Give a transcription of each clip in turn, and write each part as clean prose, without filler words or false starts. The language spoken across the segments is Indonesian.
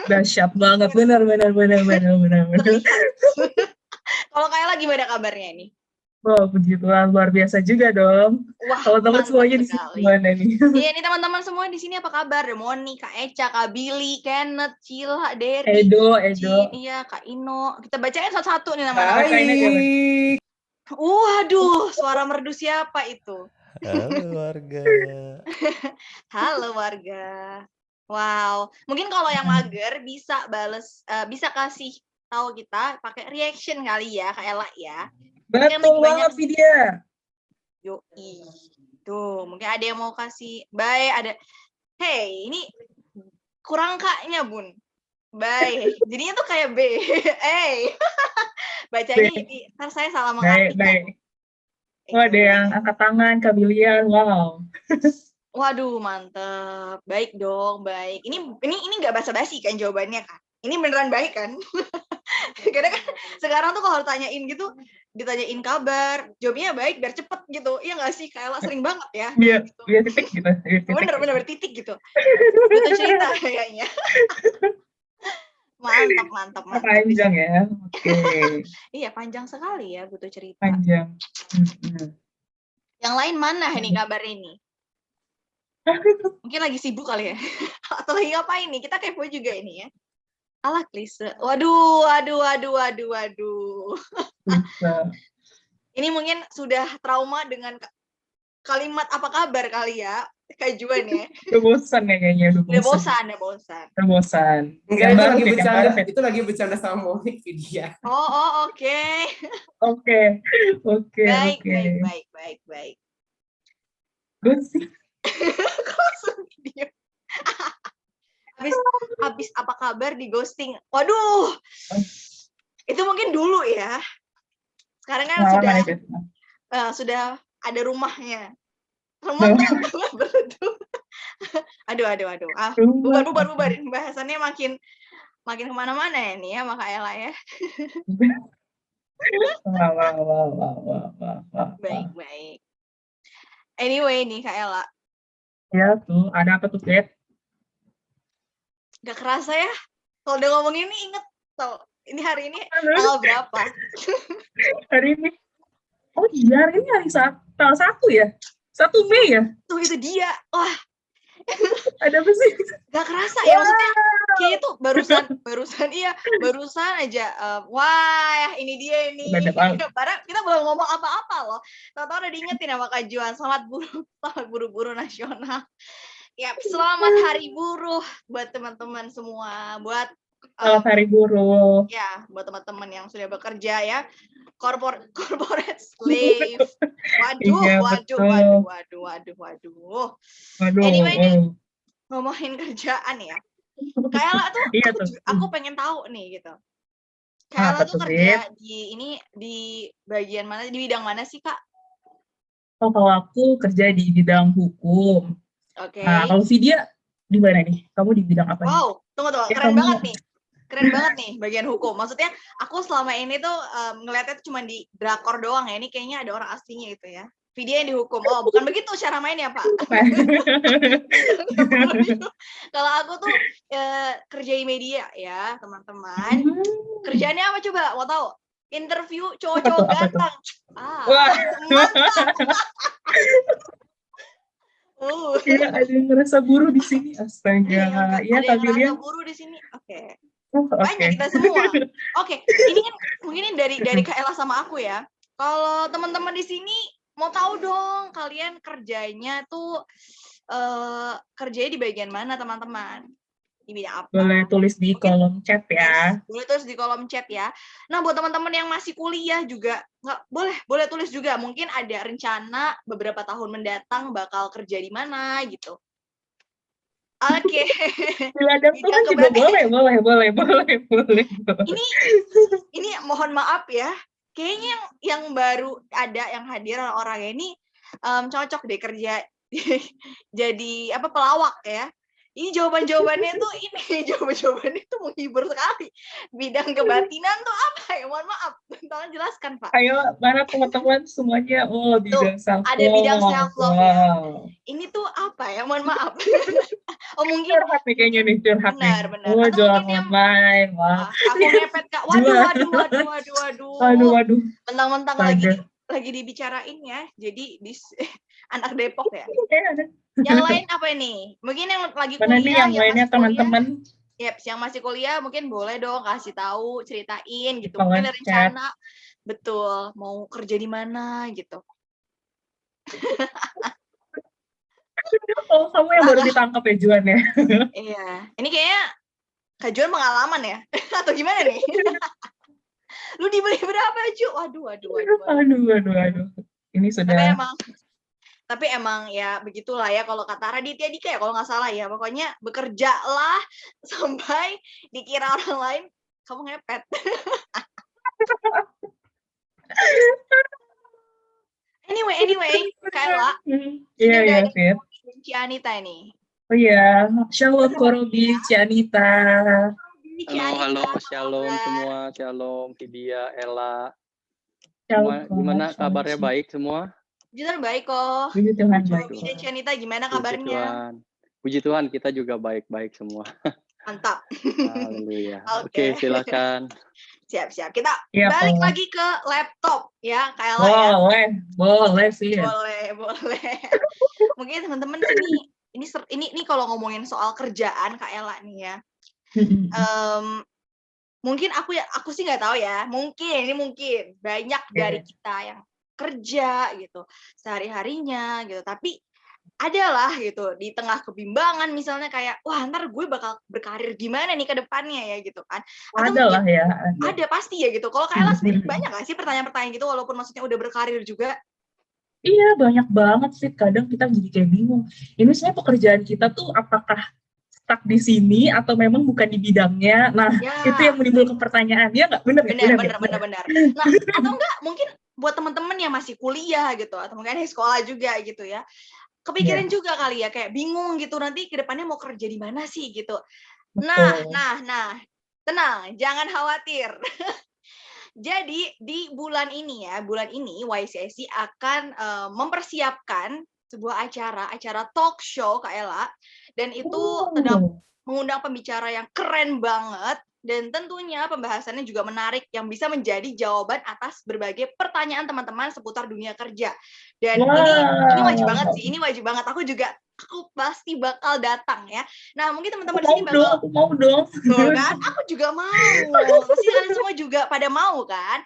Dahsyat banget, benar. Terlihat. Kalau Kayla gimana kabarnya nih? Wah, puji Tuhan, luar biasa juga dong. Wah, Kalau teman mantap semuanya di sini sekali. gimana nih? Iya nih teman-teman semua di sini apa kabar? Moni, Kak Eca, Kak Billy, Kenneth, Cila, Derry, Edo. Cin, iya Kak Ino. Kita bacain satu-satu nih nama-nama. Baik. Waduh, suara merdu siapa itu? Halo warga. Halo warga. Wow, mungkin kalau yang mager bisa bisa kasih tahu kita pakai reaction kali ya, Kak Ella ya. Betul banget, Vidya. Yoi. Tuh, mungkin ada yang mau kasih bye, ada hey, ini kurang kaknya, Bun. Bye. Jadinya tuh kayak B. Hey. Bacanya ntar saya salah mengartikan. Baik. Oh, ada yang angkat tangan, Kabilian. Wow. Waduh, mantep. Baik dong, baik. Ini nggak basa-basi kan jawabannya kan? Ini beneran baik kan? Karena kan sekarang tuh kalau tanyain gitu, ditanyain kabar, jawabnya baik biar cepet gitu. Iya nggak sih? Kayak sering banget ya. Iya, gitu. Iya titik gitu. Bener bertitik gitu. Butuh cerita kayaknya. Mantap. Panjang ya. Oke. Iya, panjang sekali ya butuh cerita. Panjang. Yang lain mana ini kabar ini? Mungkin lagi sibuk kali ya. Atau lagi ngapain nih? Kita kepo juga ini ya. Alah klise. Waduh. Ini mungkin sudah trauma dengan kalimat apa kabar kali ya. Kak Juan ya. Udah bosan ya kayaknya. Udah bosan. Enggak, itu lagi bercanda sama Monik Vidya. Oh, oke. Oke. Baik. Ghosting. Habis apa kabar di ghosting? Waduh. Itu mungkin dulu ya. Sekarang kan sudah ada rumahnya. Aduh. Bubarin bahasannya makin kemana-mana ya nih ya, Kak Ella ya. Baik. Anyway nih Kak Ella. Ya tuh, ada apa tuh, Kat? Gak kerasa ya. Kalau udah ngomong ini inget tau. Ini hari ini tanggal berapa? Hari ini. Oh iya, hari ini hari tanggal 1 ya? 1 Mei ya? Tuh itu dia. Wah. Ada apa sih? Gak kerasa ya, maksudnya kayak itu barusan aja. Wah, ini dia ini. Padahal kita belum ngomong apa-apa loh. Tahu-tahu udah diingetin sama Kak Juan. Selamat buru-buru nasional. Ya, selamat Hari Buruh buat teman-teman semua. Buat selamat Hari Buruh. Ya, buat teman-teman yang sudah bekerja ya. Corporate slave. Waduh. Anyway nih, ngomongin kerjaan ya. Kayla tuh, aku pengen tahu nih gitu. Kayla tuh kerja di bagian mana, di bidang mana sih, Kak? Oh, kalau aku kerja di bidang hukum. Oke. Nah, kalau Vidya di mana nih? Kamu di bidang apa? Wow, tunggu. Keren banget nih bagian hukum. Maksudnya aku selama ini tuh ngeliatnya tuh cuma di drakor doang ya. Ini kayaknya ada orang aslinya itu ya. Vidya yang dihukum. Oh, bukan begitu cara mainnya, Pak. Kalau aku tuh kerja di media ya, teman-teman. Kerjaannya apa coba? Mau tahu? Interview cowok-cowok ganteng. Mantap. Iya, ada yang ngerasa buruh di sini. Astaga. Iya, ada yang ngerasa buruh di sini. Oke. Banyak kita semua. Oke, ini kan mungkin dari Kak Ella sama aku ya. Kalau teman-teman di sini mau tahu dong, kalian kerjanya tuh kerjanya di bagian mana, teman-teman? Di bidang apa? Boleh tulis di kolom chat ya. Boleh tulis di kolom chat ya. Nah, buat teman-teman yang masih kuliah juga boleh tulis juga. Mungkin ada rencana beberapa tahun mendatang bakal kerja di mana gitu. Oke. Ladang tuh kan juga boleh. Ini mohon maaf ya. Kayaknya yang baru ada yang hadir orang ini cocok deh kerja jadi pelawak ya. Ini jawaban-jawabannya tuh ini, jawaban-jawabannya tuh menghibur sekali. Bidang kebatinan tuh apa ya? Mohon maaf, tolong jelaskan, Pak. Ayo, mana teman-teman semuanya? Oh, bidang self Ada bidang self love ya. Wow. Ini tuh apa ya? Mohon maaf. Oh mungkin Curhat nih kayaknya nih, curhat nih. benar. Oh, Atau jualan mungkin yang online. Wah. aku ngepet Kak. Waduh. Waduh. Mentang-mentang Astaga. lagi dibicarain ya. Jadi anak Depok ya. Ada. Yang lain apa ini? Mungkin yang lagi Mana kuliah, nih yang lainnya masih kuliah. teman-teman? Yep, yang masih kuliah mungkin boleh dong kasih tahu, ceritain gitu. Kalau Mungkin ada chat. rencana, betul, mau kerja di mana gitu. Oh, kamu yang baru ditangkap ya, Juan ya? Iya, ini kayaknya Kak Juan pengalaman ya? Atau gimana nih? Lu dibeli berapa, Ju? Waduh. Aduh. Ini sudah... Tapi emang ya begitulah ya kalau kata Raditya Dika ya kalau nggak salah ya. Pokoknya bekerjalah sampai dikira orang lain kamu ngepet. Anyway, Kayla. Iya, Fit. Cianita ini. Oh iya, Shalom Korobi, Cianita. Halo, shalom semua, shalom Vidya, Ella. Shalom, gimana kabarnya? Baik semua? Puji Tuhan baik kok. Puji Tuhan baik. Cianita gimana kabarnya? Puji Tuhan, kita juga baik-baik semua. Mantap. Haleluya. Oke, silakan. Siap. Kita balik lagi ke laptop ya, Kayla ya. Boleh sih. Boleh. Mungkin teman-teman ini kalau ngomongin soal kerjaan Kayla nih ya. Mungkin aku sih nggak tahu ya. Mungkin banyak dari kita yang kerja gitu sehari-harinya gitu. Tapi adalah gitu di tengah kebimbangan misalnya kayak wah ntar gue bakal berkarir gimana nih ke depannya ya gitu kan. Adalah ya. Ada pasti ya gitu. Kalau Kayla sendiri banyak nggak sih pertanyaan-pertanyaan gitu walaupun maksudnya udah berkarir juga? Iya banyak banget sih. Kadang kita jadi kayak bingung. Ini sebenarnya pekerjaan kita tuh apakah stuck di sini atau memang bukan di bidangnya? Nah itu yang menimbulkan pertanyaan. Ya nggak? Benar. Nah atau enggak mungkin buat teman-teman yang masih kuliah gitu atau mungkin di sekolah juga gitu ya. Kepikiran juga kali ya kayak bingung gitu nanti ke depannya mau kerja di mana sih gitu. Betul. Nah, tenang, jangan khawatir. Jadi di bulan ini YCSC akan mempersiapkan sebuah acara talk show Kak Ella dan itu sedang mengundang pembicara yang keren banget. Dan tentunya pembahasannya juga menarik yang bisa menjadi jawaban atas berbagai pertanyaan teman-teman seputar dunia kerja. Dan ini wajib banget. Aku pasti bakal datang ya. Nah, mungkin teman-teman di sini aku mau dong. Tuh kan, aku juga mau. Pasti kalian semua juga pada mau kan?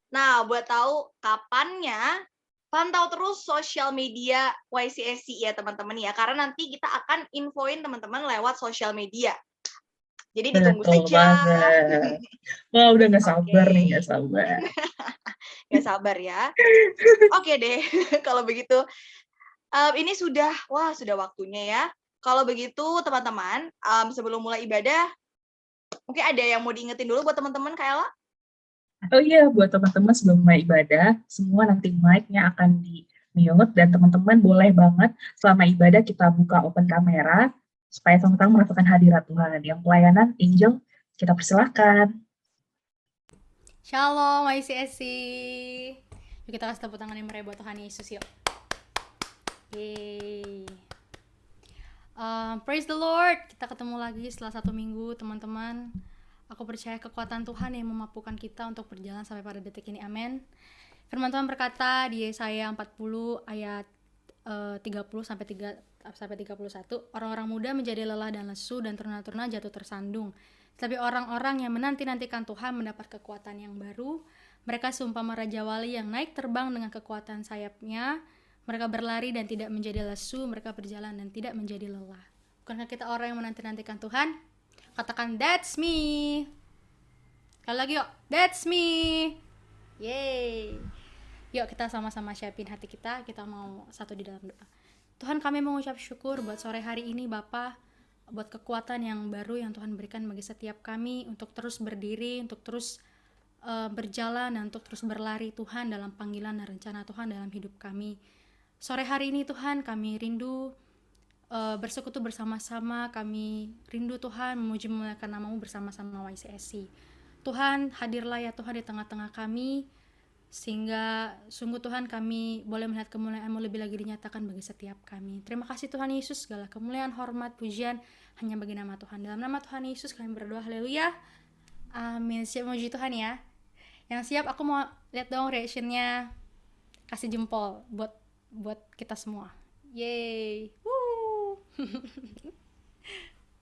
Nah, buat tahu kapannya, pantau terus sosial media YCSC ya teman-teman ya. Karena nanti kita akan infoin teman-teman lewat sosial media. Jadi ditunggu saja. Wah, udah nggak sabar nih, nggak sabar. Nggak sabar ya. Oke deh, kalau begitu. Ini sudah waktunya ya. Kalau begitu teman-teman, sebelum mulai ibadah, mungkin ada yang mau diingetin dulu buat teman-teman Kayla? Oh iya, buat teman-teman sebelum mulai ibadah, semua nanti mic-nya akan di-mute dan teman-teman boleh banget selama ibadah kita buka open kamera supaya sama-sama merasakan hadirat Tuhan. Yang pelayanan, Angel, kita persilahkan. Shalom YCSC. Yuk kita kasih tepuk tangan yang meriah buat Tuhan Yesus yuk. Yeay. Praise the Lord. Kita ketemu lagi setelah 1 minggu teman-teman. Aku percaya kekuatan Tuhan yang memampukan kita untuk berjalan sampai pada detik ini. Amin. Firman Tuhan berkata di Yesaya 40 ayat 30 sampai 31, orang-orang muda menjadi lelah dan lesu dan teruna-teruna jatuh tersandung. Tapi orang-orang yang menanti-nantikan Tuhan mendapat kekuatan yang baru. Mereka seumpama raja wali yang naik terbang dengan kekuatan sayapnya. Mereka berlari dan tidak menjadi lesu, mereka berjalan dan tidak menjadi lelah. Bukankah kita orang yang menanti-nantikan Tuhan? Katakan, that's me. Sekali lagi yuk, that's me. Yeay. Yuk kita sama-sama siapin hati kita mau satu di dalam doa. Tuhan, kami mengucap syukur buat sore hari ini Bapa, buat kekuatan yang baru yang Tuhan berikan bagi setiap kami untuk terus berdiri, untuk terus berjalan dan untuk terus berlari Tuhan dalam panggilan dan rencana Tuhan dalam hidup kami. Sore hari ini Tuhan kami rindu bersekutu bersama-sama, kami rindu Tuhan memuji memuliakan nama-Mu bersama-sama YCSC. Tuhan, hadirlah ya Tuhan di tengah-tengah kami, sehingga sungguh Tuhan kami boleh melihat kemuliaan-Mu lebih lagi dinyatakan bagi setiap kami. Terima kasih Tuhan Yesus, segala kemuliaan, hormat, pujian hanya bagi nama Tuhan. Dalam nama Tuhan Yesus kami berdoa, haleluya, amin. Siap memuji Tuhan ya? Yang siap, aku mau lihat dong reactionnya, kasih jempol buat kita semua. Yeay, woo.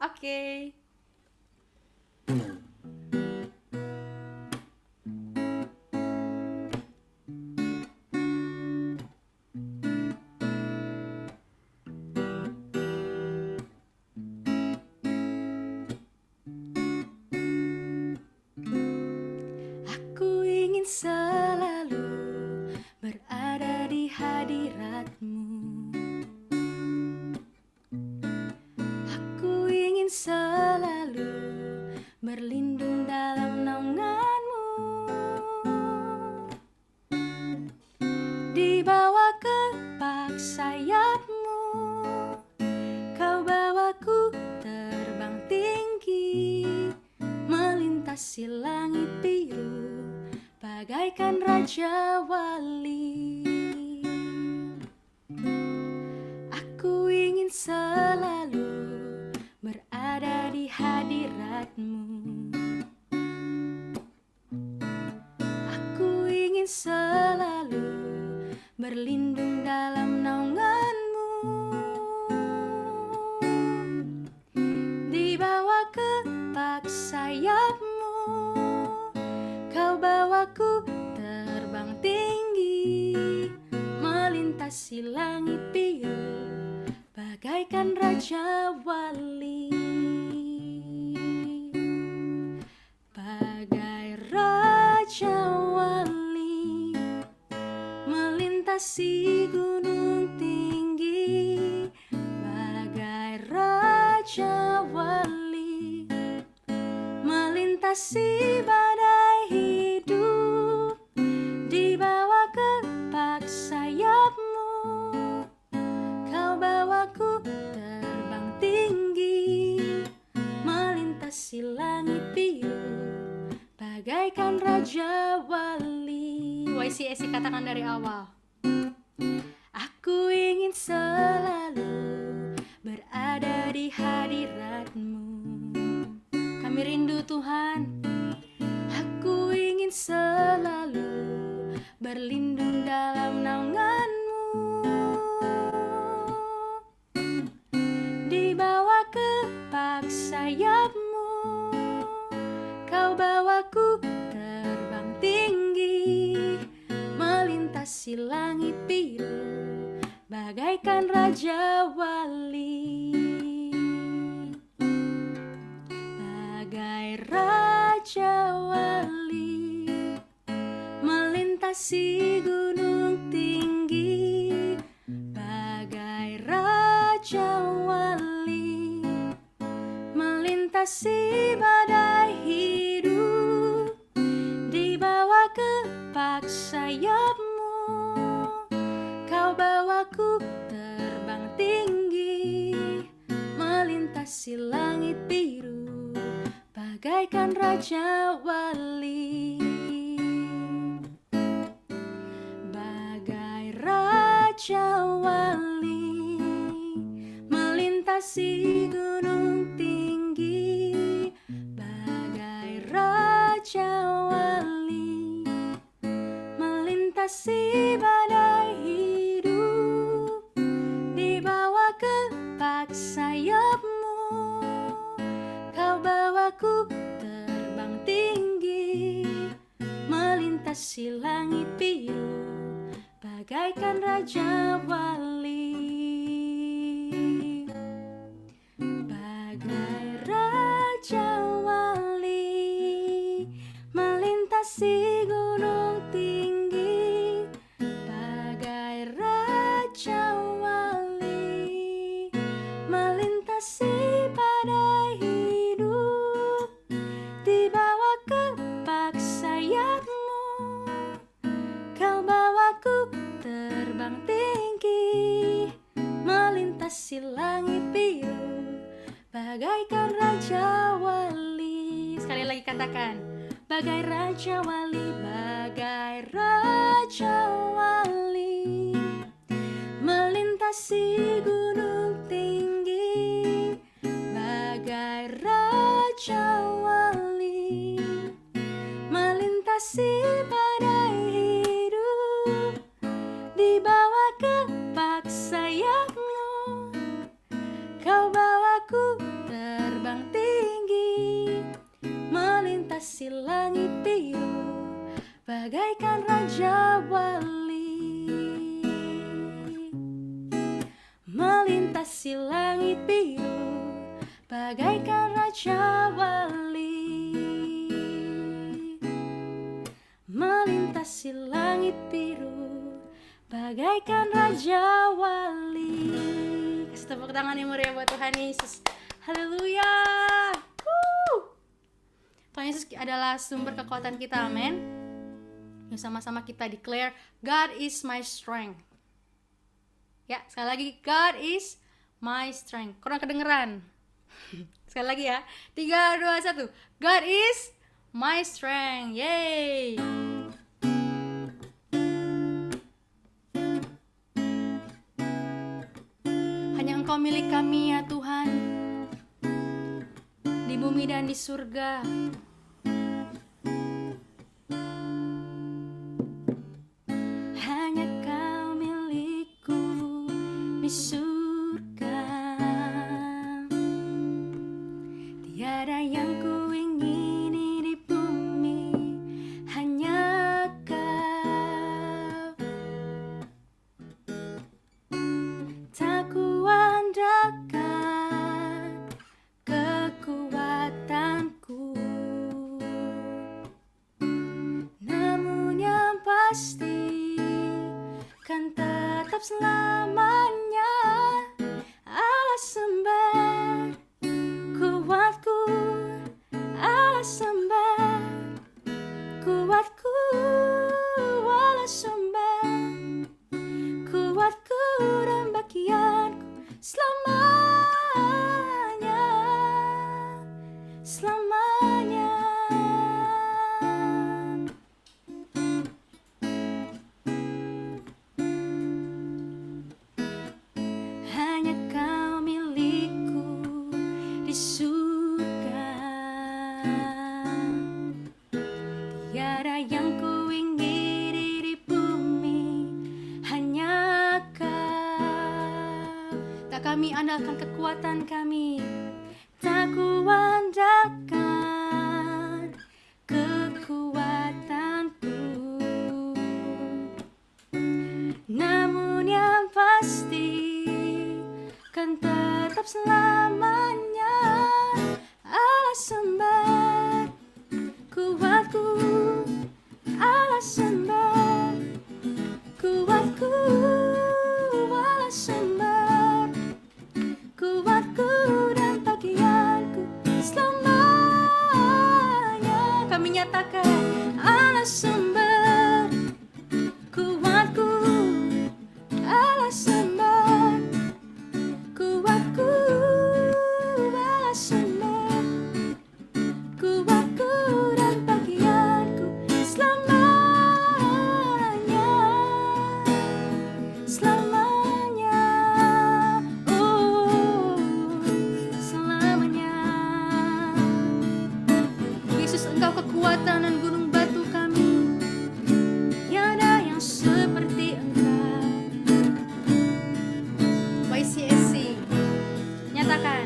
Oke. Aku ingin selalu berada di hadirat-Mu. Aku ingin selalu berlindung dalam naungan-Mu. Di bawah kepak sayap-Mu, Kau bawaku terbang tinggi, melintasi langit biru, bagaikan Raja Wali. Aku ingin selalu berada di hadirat-Mu. Aku ingin selalu berlindung dalam naungan-Mu. Di bawah kepak sayap-Mu, Kau bawaku terbang tinggi, melintasi langit biru, bagaikan Raja Wali. Bagai Raja Wali, melintasi gunung tinggi. Bagai Raja Wali, melintasi badai hidup. Di bawah kepak sayap-Mu, Kau bawaku terbang tinggi, melintasi langit biru, bagaikan Raja Wali. YCSC katakan dari awal. Aku ingin selalu berada di hadirat-Mu. Kami rindu Tuhan. Aku ingin selalu berlindung dalam naungan-Mu. Di bawah kepak sayap-Mu, Kau bawaku terbang tinggi, melintasi langit biru, bagaikan Raja Wali. Bagai Raja Wali, melintasi gunung tinggi. Bagai Raja Wali, melintasi badai hidup. Di bawah kepak sayap-Mu, Kau bawaku terbang tinggi, melintasi langit biru, bagaikan Raja Wali. Bagai Raja Wali, melintasi gunung tinggi. Bagai Raja Wali, melintasi badai hidup. Di bawah kepak sayap-Mu, Kau bawaku terbang tinggi, melintasi langit biru, bagaikan Raja Wali. Bagai Raja Wali, melintasi gunung tinggi. Bagai Raja Wali, melintasi badai hidup. Di bawah kepak sayap-Mu, Kau bawaku terbang tinggi, Nyatakan. Bagai Raja Wali, bagai Raja Wali, melintasi gunung tinggi. Bagai Raja Wali, melintasi badai hidup. Dibawa kepak sayapmu, kau bawaku terbang tinggi, melintasi langit biru, bagaikan Raja Wali. Melintasi langit biru, bagaikan Raja Wali. Melintasi langit biru, bagaikan Raja Wali. Kasih tepuk tangan yang meriah buat Tuhan Yesus. Haleluya. Tuhan Yesus adalah sumber kekuatan kita, amin. Yuk sama-sama kita declare, God is my strength. Ya, sekali lagi, God is my strength. Kurang kedengeran. Sekali lagi ya. 3, 2, 1. God is my strength. Yeay. Hanya Engkau milik kami ya Tuhan, di bumi dan di surga. Hanya Kau milikku di surga. Tiada yang ku ingini di bumi, hanya Kau. Tak kuandalkan kekuatanku, namun yang pasti kan tetap selamanya Allah sembah kuatku, Allah sembah kuatku, Allah sembah kuatku dan bagianku selamanya, selamanya. Hanya Kau milikku di surga. Tiada yang ku ingini di bumi, hanya Kau. Tak kami andalkan kekuatan kami, tak ku andalkan kekuatanku, namun yang pasti kan tetap selamanya Allah sembah kuatku, Allah sembah kuatku, Allah sembah kuatku dan bagianku selamanya. Kami nyatakan Allah sembah kuatku, Allah sembah kuatku, Allah sembah kuatku dan bagianku selamanya, selamanya, oh selamanya. Yesus, Engkau kekuatan dan gunung batu kami, tiada yang seperti Engkau. YCSC, nyatakan.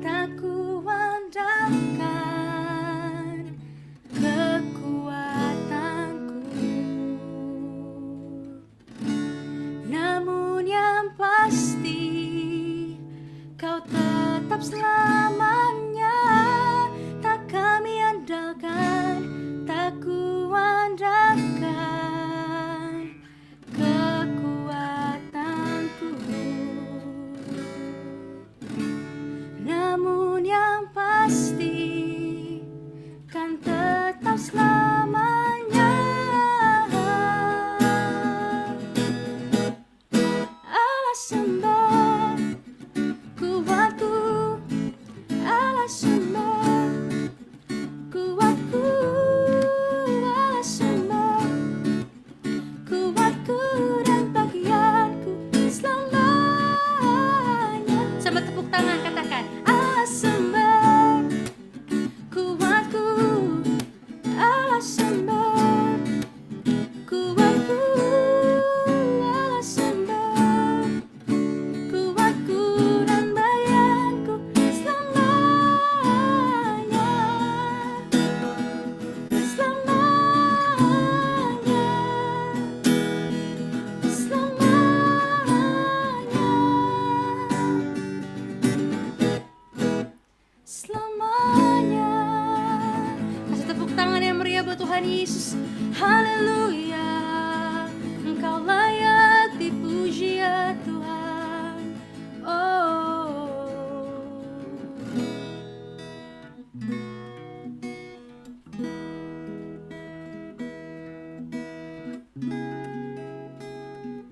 Tak kuandalkan kekuatanku, namun yang pasti Kau tetap selamanya. Tak kami andalkan, tak kuandalkan kekuatanku, namun yang pasti kan tetap selamanya Allah sembah kuatku, Allah sembah Tuhan Yesus. Haleluya, Engkau layak dipuji ya Tuhan.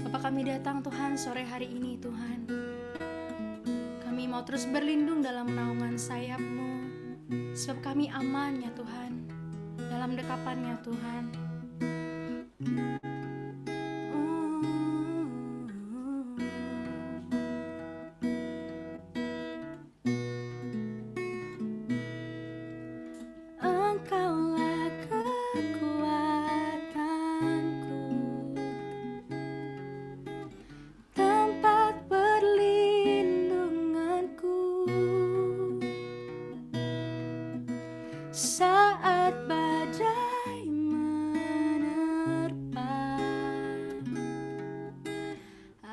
Bapa, kami datang Tuhan sore hari ini Tuhan. Kami mau terus berlindung dalam naungan sayap-Mu, sebab kami aman ya Tuhan, dalam dekapan-Nya Tuhan. Engkaulah kekuatanku, tempat perlindunganku saat badai menerpa.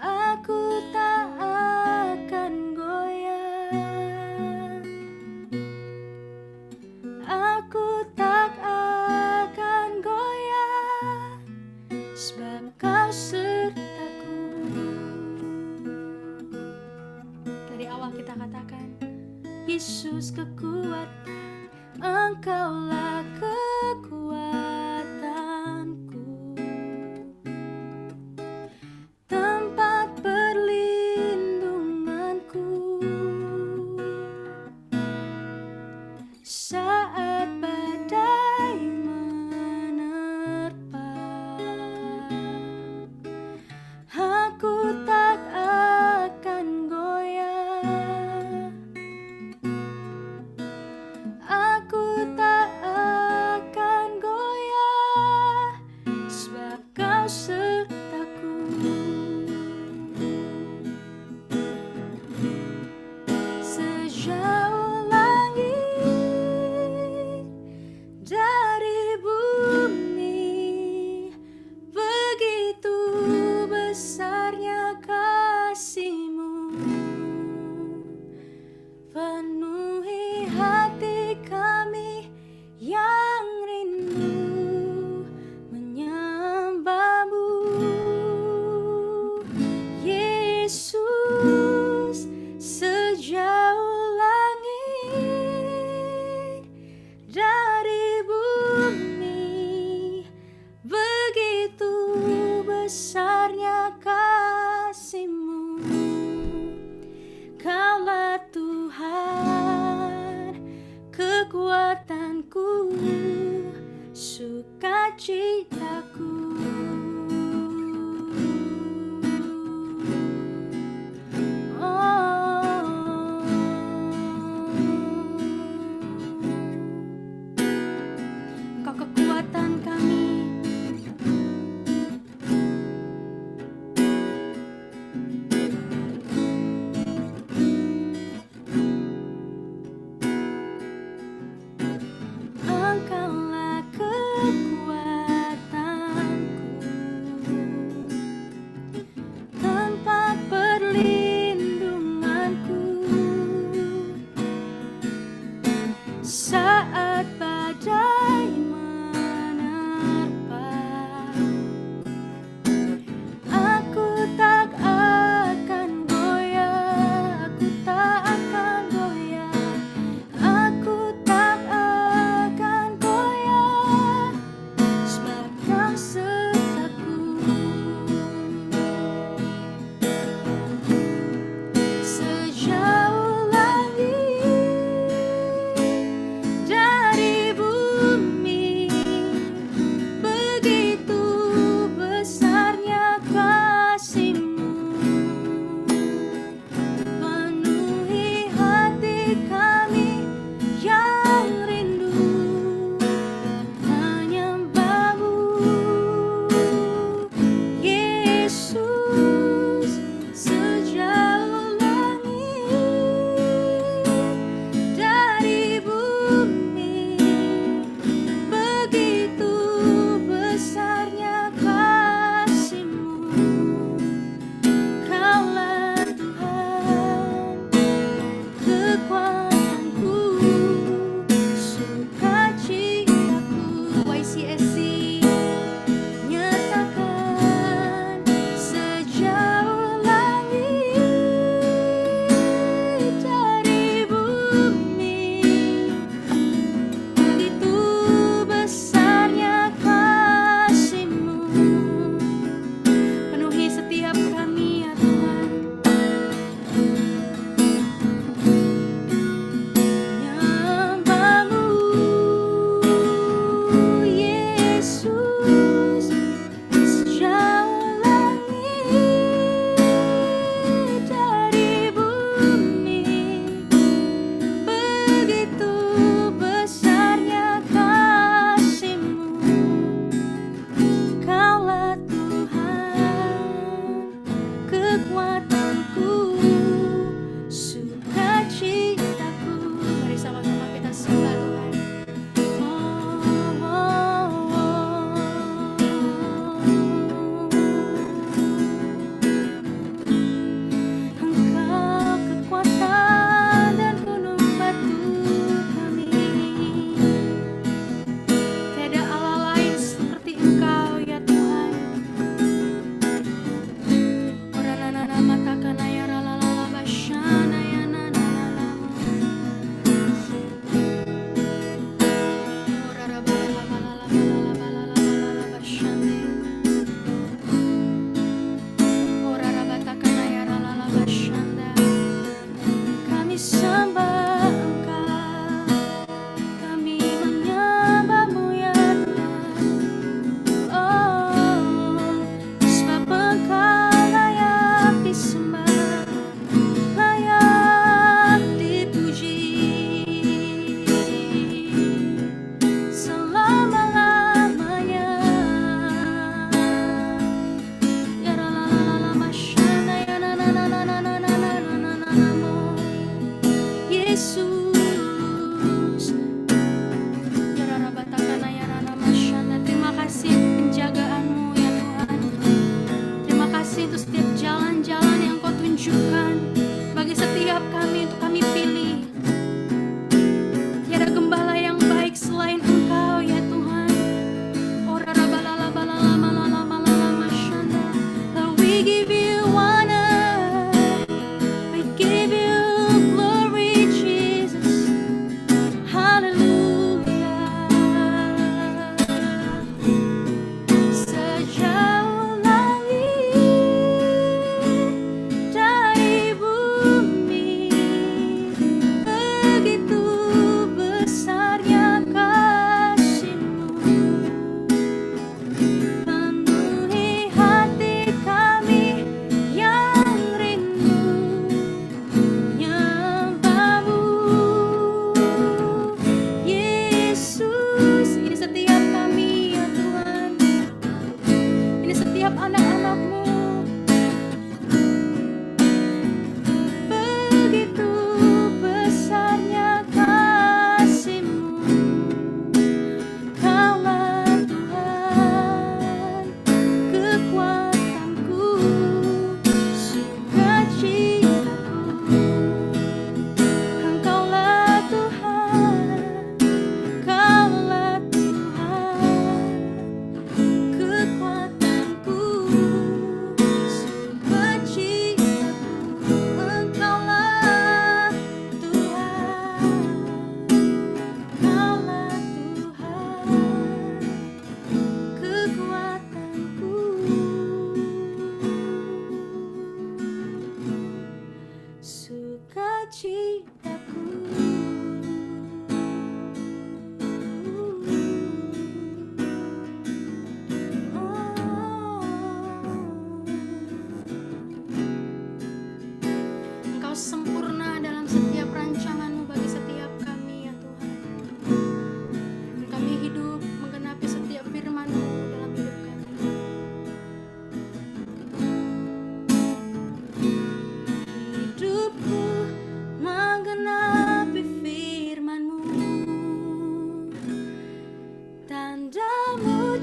Aku tak akan goyah, aku tak akan goyah, sebab Kau sertaku. Dari awal kita katakan, Yesus kekuatan, Engkaulah kekuatanku, tempat perlindunganku saat badai menerpa. Aku tak akan goyah, aku tak akan goyah, sebab Kau sertaku. Sejauh langit dari bumi, begitu besarnya kasih-Mu. Penuhi hati kami yang rindu menyembah-Mu, Yesus. Sejauh langit dari bumi, begitu besarnya kasih-Mu. Kaulah Tuhan, kekuatanku, sukacitaku. Engkau kekuatan kami, Engkaulah kekuatanku, tempat perlindunganku saat badai menerpa. Aku tak akan goyah, aku tak akan goyah, aku tak akan goyah, sebab Kau sertaku. Sejauh langit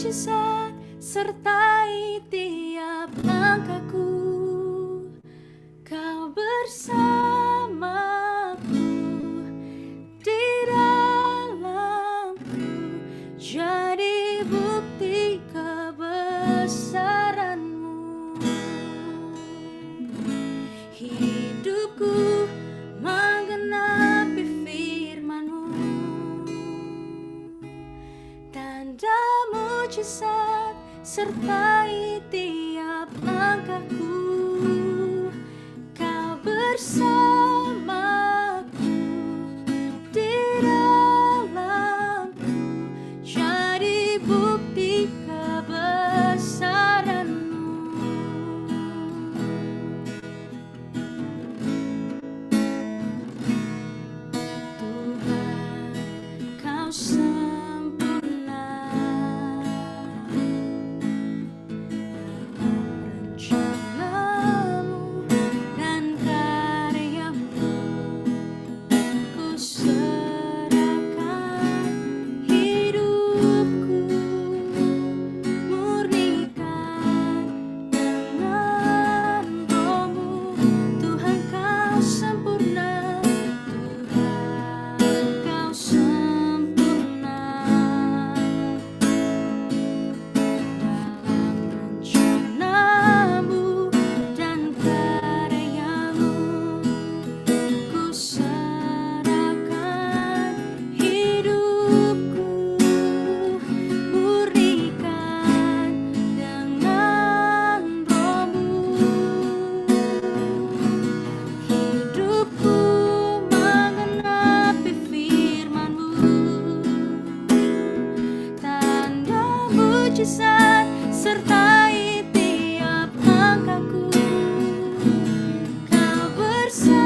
mujizat sertai tiap langkahku. Kau bersamaku di dalamku, jadi bukti kebesaran-Mu. Hidupku menggenapi firman-Mu, tanda mujizat sertai tiap langkahku. Kau bersamaku di dalamku, jadi bukti kebesaran-Mu. Tuhan, Kau sempurna rencana-Mu dan karya-Mu. Ku serahkan hidupku, murnikan dengan Roh-Mu. Tuhan, Kau sempurna, Tuhan, Kau sempurna dalam rencana-Mu dan karya-Mu. Ku serahkan hidupku, murnikan dengan Roh-Mu. Hidupku menggenapi firman-Mu, tanda mujizat sertai tiap langkahku. Kau bersamaku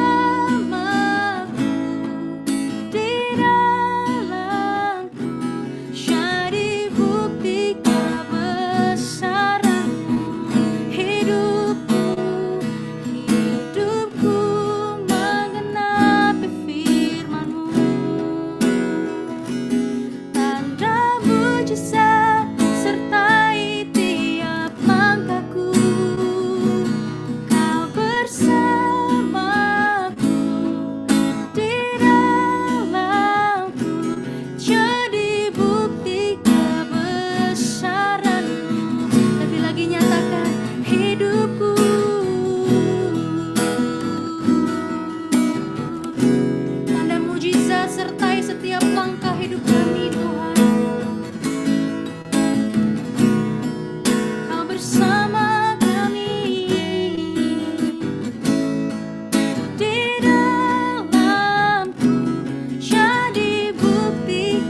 di dalamku, jadi bukti kebesaran-Mu. Hidupku menggenapi firman-Mu, tanda mujizat sertai tiap langkahku. Kau bersamaku di dalamku, jadi bukti kebesaran-Mu. Lebih lagi nyatakan hidupku, tanda mujizat sertai setiap langkah hidup kami, Tuhan. Kau bersama kami di dalamku, jadi bukti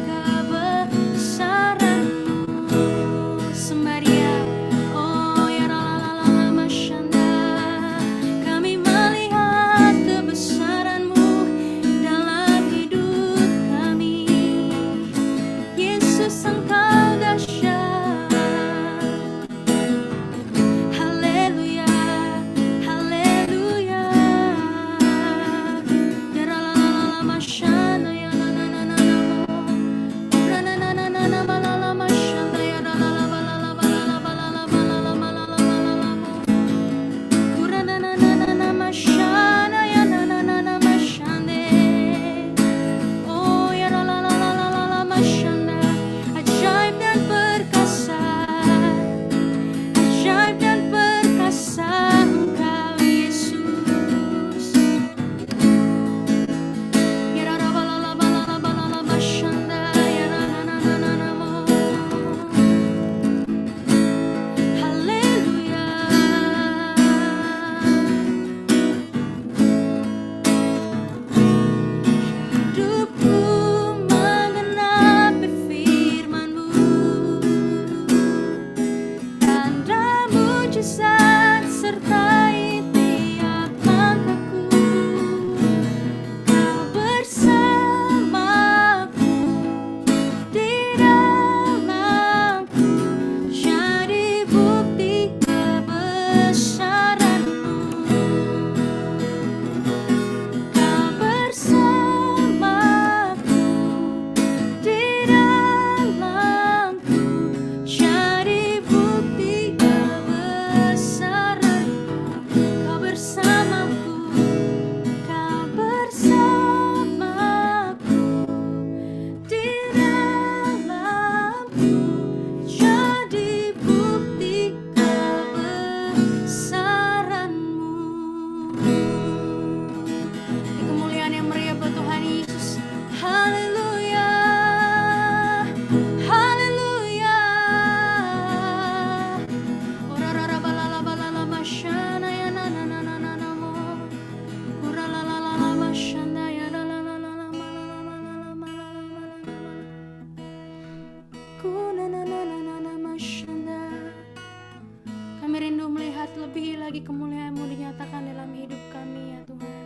lagi kemuliaan-Mu dinyatakan dalam hidup kami ya Tuhan.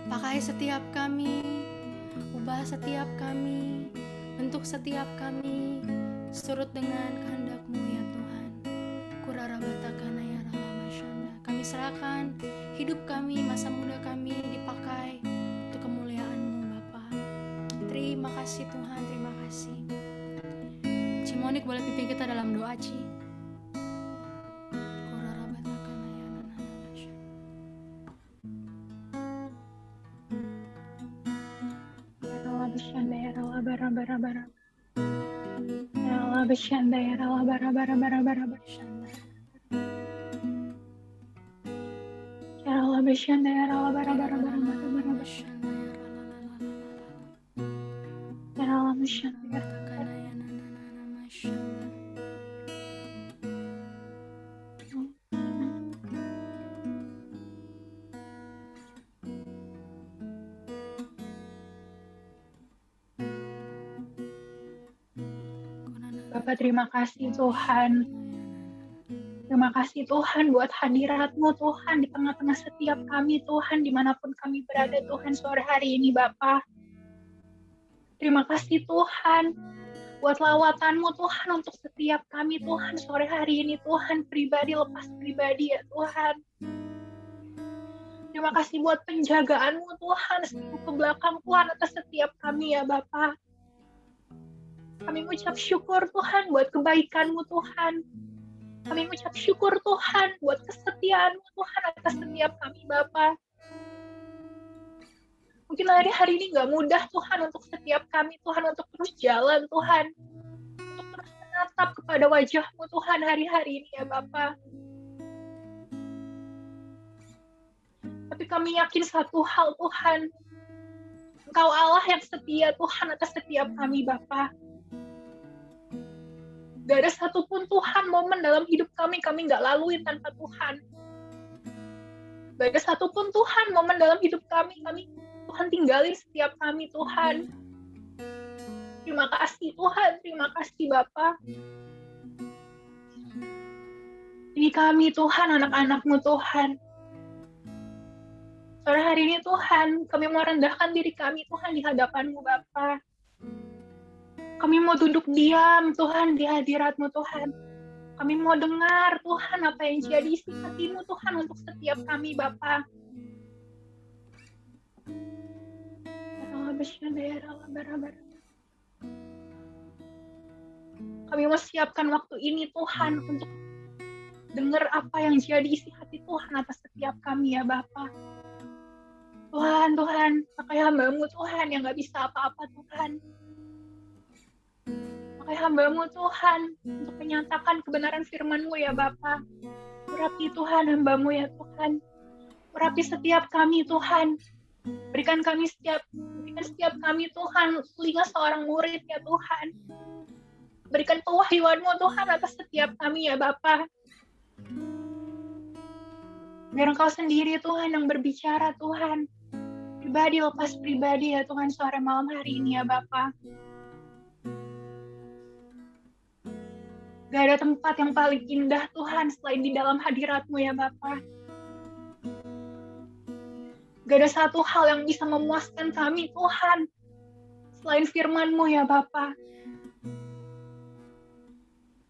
Pakai setiap kami, ubah setiap kami, bentuk setiap kami, surut dengan kehendak-Mu ya Tuhan. Kurarabatakana ya ralabashanda. Kami serahkan hidup kami, masa muda kami dipakai untuk kemuliaan-Mu Bapa. Terima kasih Tuhan, terima kasih. Cimonik boleh pimpin kita dalam doa, Ci. Bapak, terima kasih Tuhan. Terima kasih Tuhan buat hadirat-Mu Tuhan di tengah-tengah setiap kami Tuhan, dimanapun kami berada Tuhan sore hari ini Bapak. Terima kasih Tuhan buat lawatan-Mu Tuhan untuk setiap kami Tuhan sore hari ini Tuhan, pribadi lepas pribadi ya Tuhan. Terima kasih buat penjagaan-Mu Tuhan ke belakang Tuhan atas setiap kami ya Bapak. Kami mengucap syukur Tuhan buat kebaikan-Mu Tuhan. Kami mengucap syukur Tuhan buat kesetiaan-Mu Tuhan atas setiap kami Bapa. Mungkin hari-hari ini gak mudah Tuhan untuk setiap kami Tuhan, untuk terus jalan Tuhan. Untuk terus menatap kepada wajah-Mu Tuhan hari-hari ini ya Bapa. Tapi kami yakin satu hal Tuhan. Engkau Allah yang setia Tuhan atas setiap kami Bapa. Gak ada satupun Tuhan momen dalam hidup kami gak laluin tanpa Tuhan. Gak ada satupun Tuhan momen dalam hidup kami Tuhan tinggalin setiap kami Tuhan. Terima kasih Tuhan, terima kasih Bapa. Ini kami Tuhan, anak-anak-Mu Tuhan. Sore hari ini Tuhan, kami mau rendahkan diri kami Tuhan di hadapan-Mu Bapa. Kami mau duduk diam Tuhan di hadirat-Mu Tuhan. Kami mau dengar Tuhan apa yang jadi isi hati-Mu Tuhan untuk setiap kami Bapa. Kami mau siapkan waktu ini Tuhan untuk dengar apa yang jadi isi hati Tuhan atas setiap kami ya Bapa. Tuhan, pakai hamba-Mu Tuhan yang gak bisa apa-apa Tuhan. Pakai hamba-Mu Tuhan untuk menyatakan kebenaran firman-Mu ya Bapa. Urapi Tuhan hamba-Mu ya Tuhan. Urapi setiap kami Tuhan. Berikan setiap kami Tuhan telinga seorang murid ya Tuhan. Berikan pewahyuan-Mu Tuhan atas setiap kami ya Bapa. Biar Engkau sendiri Tuhan yang berbicara Tuhan. Pribadi lepas pribadi ya Tuhan sore malam hari ini ya Bapa. Gak ada tempat yang paling indah Tuhan selain di dalam hadirat-Mu ya Bapa. Gak ada satu hal yang bisa memuaskan kami Tuhan selain firman-Mu ya Bapa.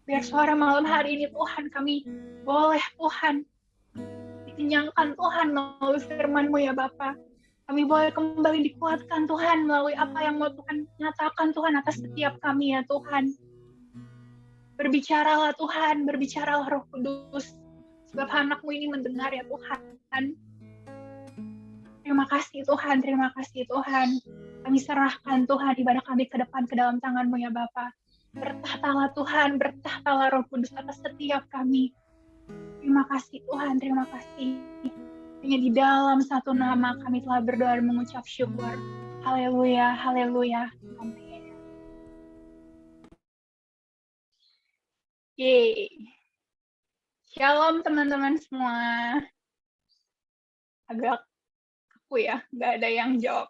Biar sore malam hari ini Tuhan kami boleh Tuhan dikenyangkan Tuhan melalui firman-Mu ya Bapa. Kami boleh kembali dikuatkan Tuhan melalui apa yang mau Tuhan nyatakan Tuhan atas setiap kami ya Tuhan. Berbicaralah Tuhan, berbicaralah Roh Kudus. Sebab anak-Mu ini mendengar ya Tuhan. Terima kasih Tuhan, terima kasih Tuhan. Kami serahkan Tuhan ibadah kami ke depan ke dalam tangan-Mu ya Bapa. Bertahtalah Tuhan, bertahtalah Roh Kudus atas setiap kami. Terima kasih Tuhan, terima kasih. Hanya di dalam satu nama kami telah berdoa dan mengucap syukur. Haleluya, haleluya. Amin. Yeay. Shalom teman-teman semua. Agak kaku ya, nggak ada yang jawab.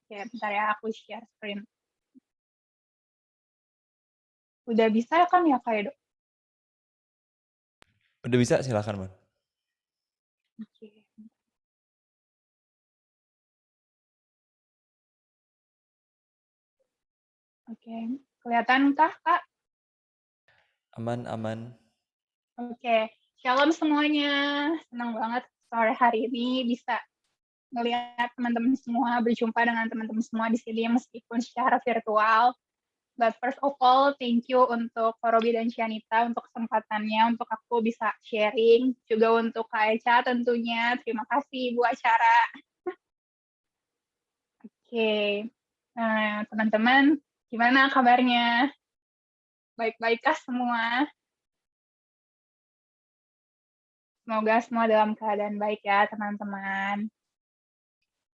Ya, bentar ya, aku share screen. Udah bisa kan ya Kak Edo? Udah bisa, silakan, Man. Oke. Oke, kelihatan kah, Kak? Aman. Oke, shalom semuanya. Senang banget sore hari ini bisa melihat teman-teman semua, berjumpa dengan teman-teman semua di sini meskipun secara virtual. But first of all, thank you untuk Robi dan Cianita untuk kesempatannya, untuk aku bisa sharing. Juga untuk Kak Eca tentunya. Terima kasih Ibu acara. Oke, nah teman-teman, gimana kabarnya? Baik-baikkah semua? Semoga semua dalam keadaan baik ya teman-teman.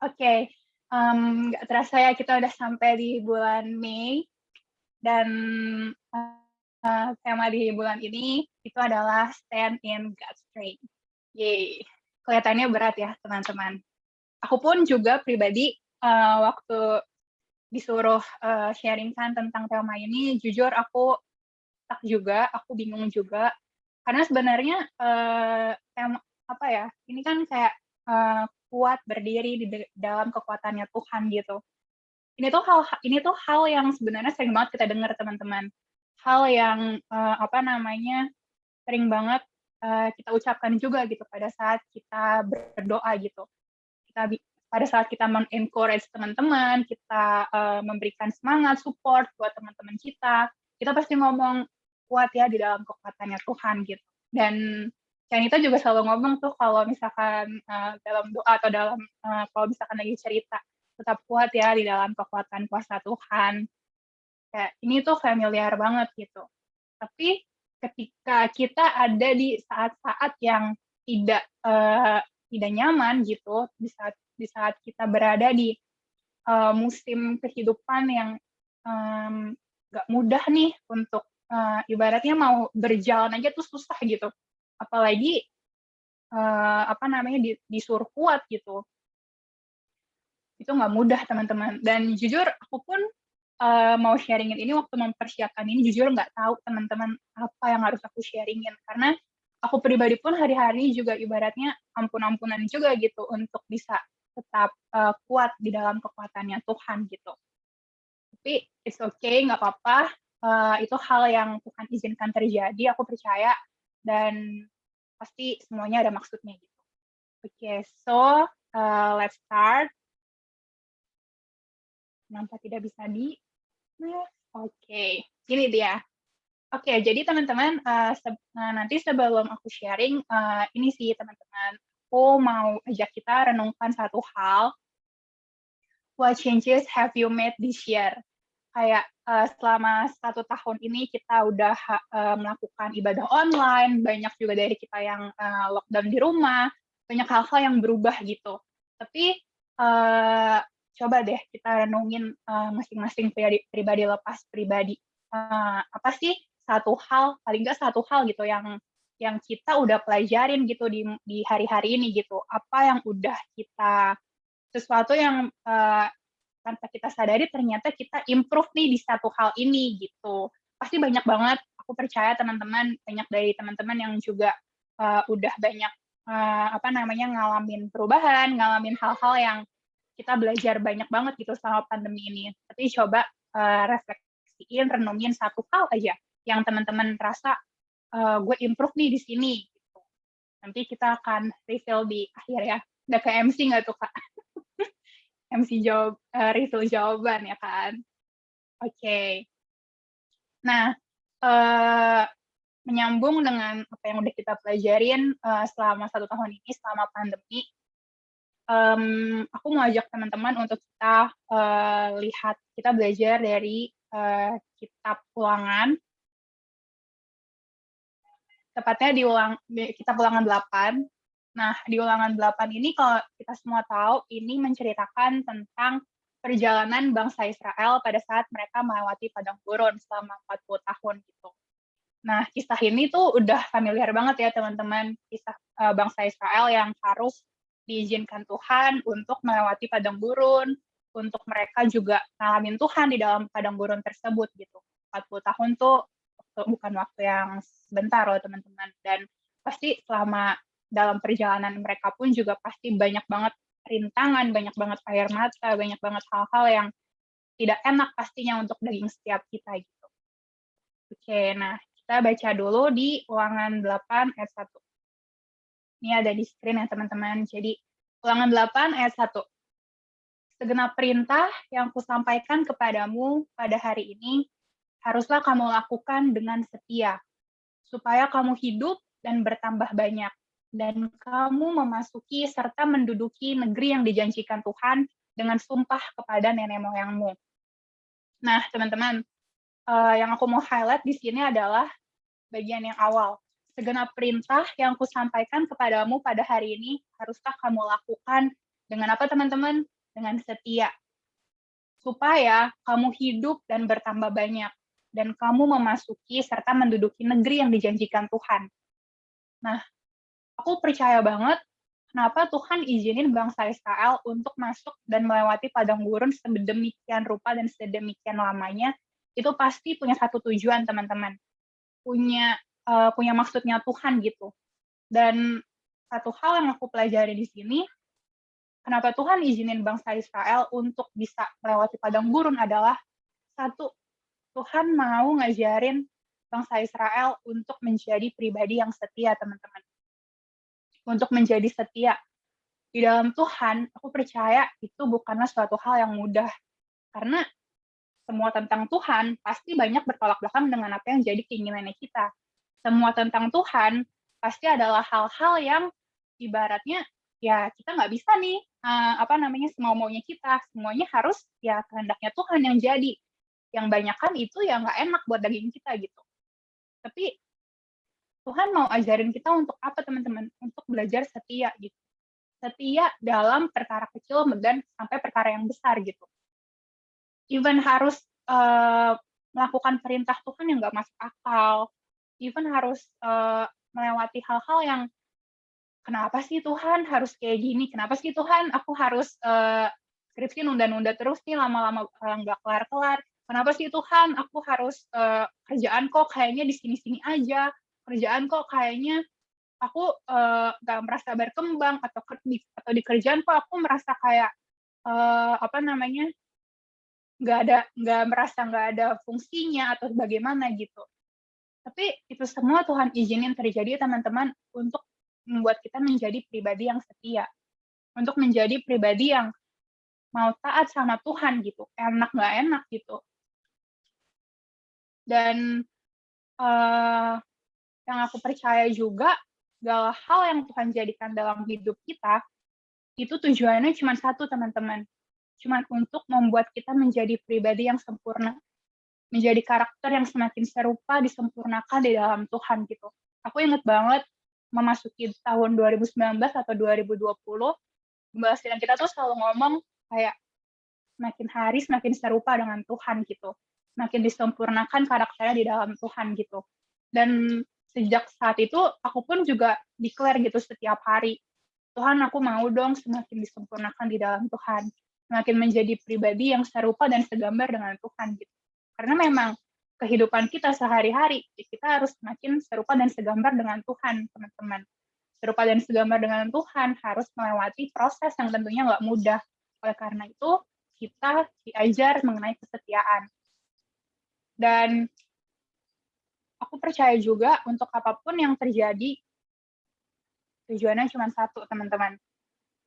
Oke, nggak terasa ya kita udah sampai di bulan Mei. Dan tema di bulan ini itu adalah Stand in God's Strength. Yeay, kelihatannya berat ya teman-teman. Aku pun juga pribadi waktu disuruh sharingkan tentang tema ini, jujur aku stuck juga, aku bingung juga. Karena sebenarnya tema apa ya? Ini kan kayak kuat berdiri di dalam kekuatannya Tuhan gitu. Ini tuh hal yang sebenarnya sering banget kita dengar teman-teman. Hal yang sering banget kita ucapkan juga gitu pada saat kita berdoa gitu. Pada saat kita men-encourage teman-teman, kita memberikan semangat, support buat teman-teman kita pasti ngomong kuat ya di dalam kekuatannya Tuhan gitu. Dan Canita juga selalu ngomong tuh kalau misalkan dalam doa atau dalam kalau misalkan lagi cerita, tetap kuat ya di dalam kekuatan kuasa Tuhan. Kayak ini tuh familiar banget gitu. Tapi ketika kita ada di saat-saat yang tidak nyaman gitu, di saat kita berada di musim kehidupan yang gak mudah nih untuk ibaratnya mau berjalan aja tuh susah gitu. Apalagi disuruh kuat gitu. Itu nggak mudah teman-teman. Dan jujur aku pun mau sharingin ini waktu mempersiapkan ini jujur nggak tahu teman-teman apa yang harus aku sharingin karena aku pribadi pun hari-hari juga ibaratnya ampun-ampunan juga gitu untuk bisa tetap kuat di dalam kekuatannya Tuhan gitu. Tapi it's okay, nggak apa-apa. Itu hal yang Tuhan izinkan terjadi, aku percaya dan pasti semuanya ada maksudnya gitu. Oke, so let's start. Kenapa tidak bisa di Oke, gini dia. Oke, jadi teman-teman, nanti sebelum aku sharing, ini sih teman-teman, aku mau ajak kita renungkan satu hal. What changes have you made this year? Kayak selama 1 tahun ini kita udah melakukan ibadah online, banyak juga dari kita yang lockdown di rumah, banyak hal-hal yang berubah gitu. Tapi coba deh kita renungin masing-masing pribadi lepas pribadi. Apa sih paling nggak satu hal gitu yang kita udah pelajarin gitu di hari-hari ini gitu. Apa yang udah sesuatu yang tanpa kita sadari ternyata kita improve nih di satu hal ini gitu. Pasti banyak banget, aku percaya teman-teman, banyak dari teman-teman yang juga udah banyak ngalamin perubahan, ngalamin hal-hal yang kita belajar banyak banget gitu selama pandemi ini. Tapi coba refleksiin, renungin satu hal aja yang teman-teman rasa gue improve nih di sini. Gitu. Nanti kita akan reveal di akhir ya. Udah ke MC nggak tuh Kak? MC reveal jawaban ya kan? Oke. Nah, menyambung dengan apa yang udah kita pelajarin selama 1 tahun ini, selama pandemi, aku mau ajak teman-teman untuk kita belajar dari kitab Ulangan, tepatnya di kitab Ulangan 8. Nah, di Ulangan 8 ini kalau kita semua tahu, ini menceritakan tentang perjalanan bangsa Israel pada saat mereka melewati padang gurun selama 40 tahun gitu. Nah, kisah ini tuh udah familiar banget ya teman-teman, kisah bangsa Israel yang harus diizinkan Tuhan untuk melewati padang gurun, untuk mereka juga ngalamin Tuhan di dalam padang gurun tersebut gitu. 40 tahun tuh bukan waktu yang sebentar loh teman-teman. Dan pasti selama dalam perjalanan mereka pun juga pasti banyak banget rintangan, banyak banget air mata, banyak banget hal-hal yang tidak enak pastinya untuk daging setiap kita gitu. Oke, nah kita baca dulu di Ulangan 8 ayat 1. Ini ada di screen ya teman-teman. Jadi Ulangan 8 ayat 1. Segenap perintah yang kusampaikan kepadamu pada hari ini haruslah kamu lakukan dengan setia, supaya kamu hidup dan bertambah banyak, dan kamu memasuki serta menduduki negeri yang dijanjikan Tuhan dengan sumpah kepada nenek moyangmu. Nah, teman-teman, yang aku mau highlight di sini adalah bagian yang awal. Segenap perintah yang kusampaikan kepadamu pada hari ini haruslah kamu lakukan dengan apa, teman-teman? Dengan setia. Supaya kamu hidup dan bertambah banyak, dan kamu memasuki serta menduduki negeri yang dijanjikan Tuhan. Nah, aku percaya banget kenapa Tuhan izinin bangsa Israel untuk masuk dan melewati padang gurun sedemikian rupa dan sedemikian lamanya, itu pasti punya satu tujuan, teman-teman. Punya maksudnya Tuhan gitu. Dan satu hal yang aku pelajari di sini, kenapa Tuhan izinin bangsa Israel untuk bisa melewati padang gurun adalah, satu, Tuhan mau ngajarin bangsa Israel untuk menjadi pribadi yang setia, teman-teman. Untuk menjadi setia. Di dalam Tuhan, aku percaya itu bukanlah suatu hal yang mudah. Karena semua tentang Tuhan pasti banyak bertolak belakang dengan apa yang jadi keinginannya kita. Semua tentang Tuhan pasti adalah hal-hal yang ibaratnya ya kita nggak bisa nih semau-maunya kita, semuanya harus ya kehendaknya Tuhan yang jadi. Yang banyak kan itu ya nggak enak buat daging kita gitu. Tapi Tuhan mau ajarin kita untuk apa, teman-teman? Untuk belajar setia gitu. Setia dalam perkara kecil dan sampai perkara yang besar gitu. Even harus melakukan perintah Tuhan yang nggak masuk akal, even harus melewati hal-hal yang kenapa sih Tuhan harus kayak gini? Kenapa sih Tuhan aku harus skripsi nunda-nunda terus nih lama-lama nggak kelar-kelar? Kenapa sih Tuhan aku harus kerjaan kok kayaknya di sini-sini aja? Kerjaan kok kayaknya aku nggak merasa berkembang, atau di kerjaan kok aku merasa kayak nggak merasa nggak ada fungsinya atau bagaimana gitu. Tapi itu semua Tuhan izinin terjadi, teman-teman, untuk membuat kita menjadi pribadi yang setia. Untuk menjadi pribadi yang mau taat sama Tuhan gitu. Enak nggak enak gitu. Dan yang aku percaya juga, segala hal yang Tuhan jadikan dalam hidup kita, itu tujuannya cuma satu, teman-teman. Cuma untuk membuat kita menjadi pribadi yang sempurna. Menjadi karakter yang semakin serupa, disempurnakan di dalam Tuhan gitu. Aku inget banget memasuki tahun 2019 atau 2020, Gembala Sidang kita tuh selalu ngomong kayak semakin hari semakin serupa dengan Tuhan gitu. Semakin disempurnakan karakternya di dalam Tuhan gitu. Dan sejak saat itu aku pun juga declare gitu setiap hari, Tuhan, aku mau dong semakin disempurnakan di dalam Tuhan. Semakin menjadi pribadi yang serupa dan segambar dengan Tuhan gitu. Karena memang kehidupan kita sehari-hari, kita harus semakin serupa dan segambar dengan Tuhan, teman-teman. Serupa dan segambar dengan Tuhan harus melewati proses yang tentunya nggak mudah. Oleh karena itu, kita diajar mengenai kesetiaan. Dan aku percaya juga untuk apapun yang terjadi, tujuannya cuma satu, teman-teman.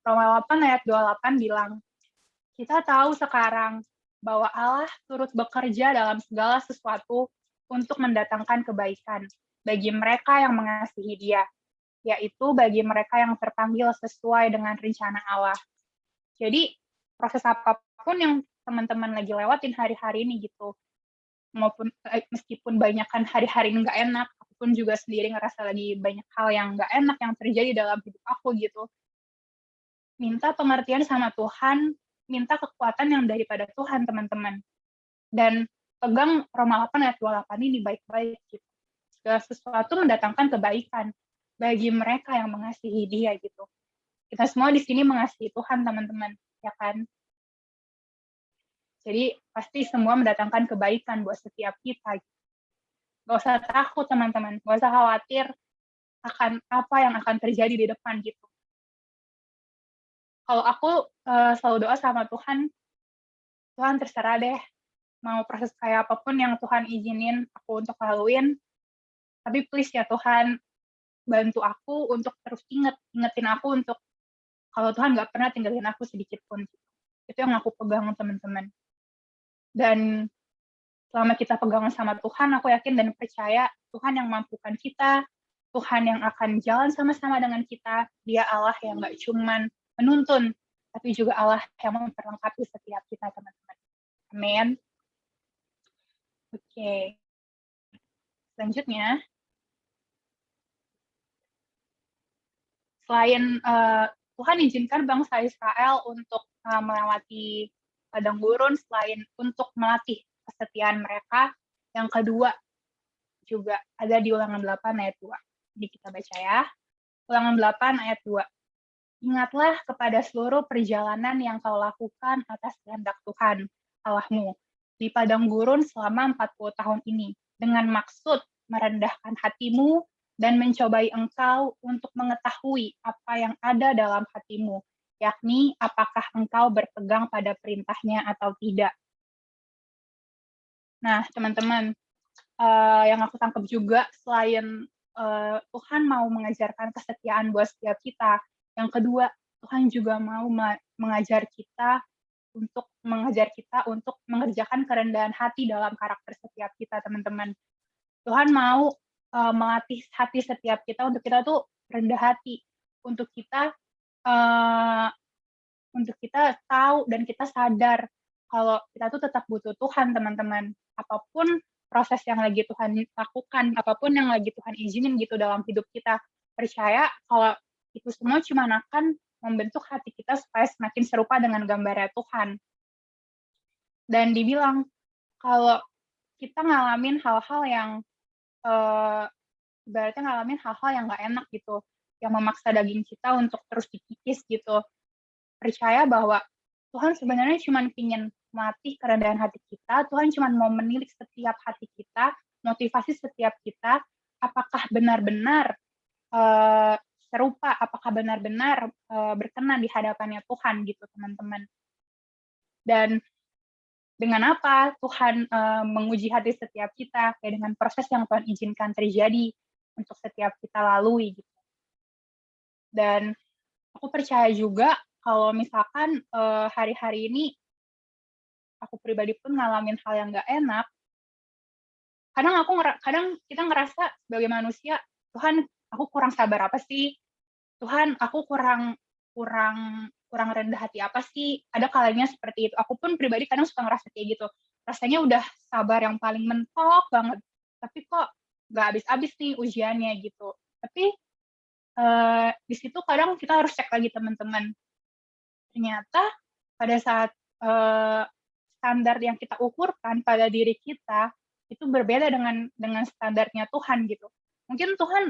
Roma 8 ayat 28 bilang, kita tahu sekarang bahwa Allah turut bekerja dalam segala sesuatu untuk mendatangkan kebaikan bagi mereka yang mengasihi Dia, yaitu bagi mereka yang terpanggil sesuai dengan rencana Allah. Jadi, proses apapun yang teman-teman lagi lewatin hari-hari ini gitu, maupun meskipun banyakkan hari-hari ini nggak enak, aku pun juga sendiri ngerasa lagi banyak hal yang nggak enak yang terjadi dalam hidup aku gitu. Minta pengertian sama Tuhan, minta kekuatan yang daripada Tuhan, teman-teman. Dan pegang Roma 8 ayat 28 ini baik-baik gitu. Segala sesuatu mendatangkan kebaikan bagi mereka yang mengasihi Dia gitu. Kita semua di sini mengasihi Tuhan, teman-teman, ya kan? Jadi pasti semua mendatangkan kebaikan buat setiap kita. Gak usah takut, teman-teman. Gak usah khawatir akan apa yang akan terjadi di depan gitu. Kalau aku selalu doa sama Tuhan, Tuhan terserah deh, mau proses kayak apapun yang Tuhan izinin aku untuk laluin, tapi please ya Tuhan, bantu aku untuk terus ingetin aku untuk kalau Tuhan nggak pernah tinggalin aku sedikit pun. Itu yang aku pegang, teman-teman. Dan selama kita pegangan sama Tuhan, aku yakin dan percaya Tuhan yang mampukan kita, Tuhan yang akan jalan sama-sama dengan kita. Dia Allah yang nggak cuman menuntun, tapi juga Allah yang memperlengkapi setiap kita, teman-teman. Amin. Oke. Selanjutnya, selain Tuhan izinkan bangsa Israel untuk melewati padang gurun, selain untuk melatih kesetiaan mereka, yang kedua juga ada di Ulangan 8 ayat 2. Jadi kita baca ya. Ulangan 8 ayat 2. Ingatlah kepada seluruh perjalanan yang kau lakukan atas kehendak Tuhan, Allahmu, di padang gurun selama 40 tahun ini, dengan maksud merendahkan hatimu dan mencobai engkau untuk mengetahui apa yang ada dalam hatimu, yakni apakah engkau berpegang pada perintahnya atau tidak. Nah, teman-teman, yang aku tangkap juga, selain Tuhan mau mengajarkan kesetiaan buat setiap kita, yang kedua, Tuhan juga mau mengajar kita untuk mengerjakan kerendahan hati dalam karakter setiap kita, teman-teman. Tuhan mau melatih hati setiap kita untuk kita tuh rendah hati, untuk kita tahu dan kita sadar kalau kita tuh tetap butuh Tuhan, teman-teman. Apapun proses yang lagi Tuhan lakukan, apapun yang lagi Tuhan izinin gitu dalam hidup kita, percaya kalau itu semua cuma akan membentuk hati kita supaya semakin serupa dengan gambarnya Tuhan. Dan dibilang kalau kita ngalamin hal-hal yang ibaratnya ngalamin hal-hal yang nggak enak gitu, yang memaksa daging kita untuk terus dikikis gitu, percaya bahwa Tuhan sebenarnya cuma ingin melatih kerendahan hati kita, Tuhan cuma mau menilik setiap hati kita, motivasi setiap kita, apakah benar-benar serupa, apakah benar-benar berkenan di hadapannya Tuhan gitu, teman-teman. Dan dengan apa Tuhan menguji hati setiap kita, kayak dengan proses yang Tuhan izinkan terjadi untuk setiap kita lalui gitu. Dan aku percaya juga kalau misalkan hari-hari ini aku pribadi pun ngalamin hal yang nggak enak, kadang kita ngerasa sebagai manusia, Tuhan aku kurang sabar apa sih? Tuhan aku kurang rendah hati apa sih? Ada kalanya seperti itu. Aku pun pribadi kadang suka ngerasa kayak gitu. Rasanya udah sabar yang paling mentok banget, tapi kok nggak habis-habis nih ujiannya gitu. Tapi di situ kadang kita harus cek lagi, teman-teman. Ternyata pada saat standar yang kita ukurkan pada diri kita itu berbeda dengan standarnya Tuhan gitu. Mungkin Tuhan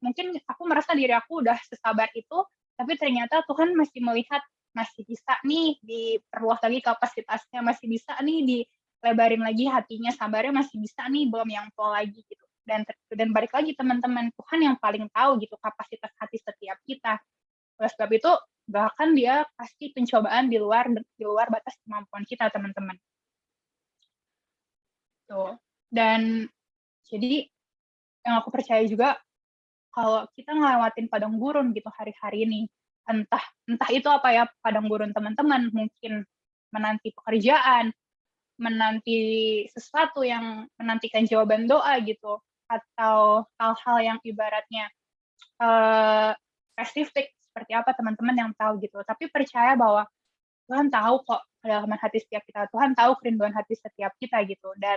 mungkin aku merasa diri aku udah sesabar itu, tapi ternyata Tuhan masih melihat masih bisa nih diperluas lagi kapasitasnya, masih bisa nih dilebarin lagi hatinya, sabarnya masih bisa nih, belum yang full lagi gitu. Dan balik lagi, teman-teman, Tuhan yang paling tahu gitu kapasitas hati setiap kita. Oleh sebab itu, bahkan dia pasti pencobaan di luar batas kemampuan kita, teman-teman. Tuh. Dan jadi yang aku percaya juga, kalau kita ngelewatin padang gurun gitu hari-hari ini, entah itu apa ya padang gurun, teman-teman, mungkin menanti pekerjaan, menanti sesuatu yang menantikan jawaban doa gitu, atau hal-hal yang ibaratnya spesifik seperti apa, teman-teman yang tahu gitu. Tapi percaya bahwa Tuhan tahu kok kedalaman hati setiap kita, Tuhan tahu kerinduan hati setiap kita gitu, dan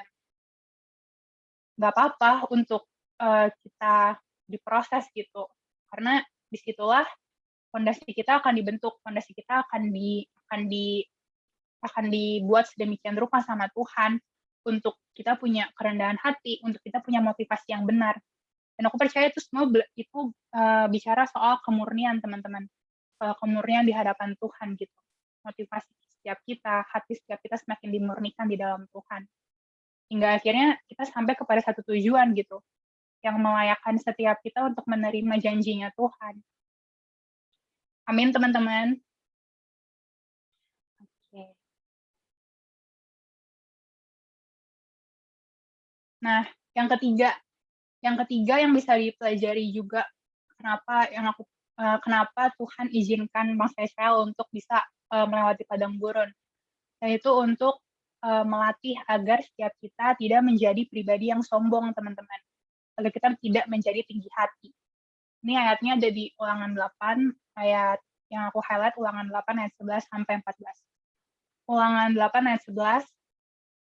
nggak apa-apa untuk kita diproses gitu, karena disitulah fondasi kita akan dibentuk, fondasi kita akan dibuat sedemikian rupa sama Tuhan untuk kita punya kerendahan hati, untuk kita punya motivasi yang benar. Dan aku percaya itu semua itu bicara soal kemurnian, teman-teman, soal kemurnian di hadapan Tuhan gitu. Motivasi setiap kita, hati setiap kita semakin dimurnikan di dalam Tuhan, hingga akhirnya kita sampai kepada satu tujuan gitu. yang melayakkan setiap kita untuk menerima janjinya Tuhan. Amin, teman-teman. Oke. Nah, yang ketiga yang bisa dipelajari juga kenapa Tuhan izinkan bangsa Israel untuk bisa melewati padang gurun, yaitu untuk melatih agar setiap kita tidak menjadi pribadi yang sombong, teman-teman. Agar kita tidak menjadi tinggi hati. Ini ayatnya ada di Ulangan 8, ayat yang aku highlight, Ulangan 8 ayat 11 sampai 14. Ulangan 8 ayat 11,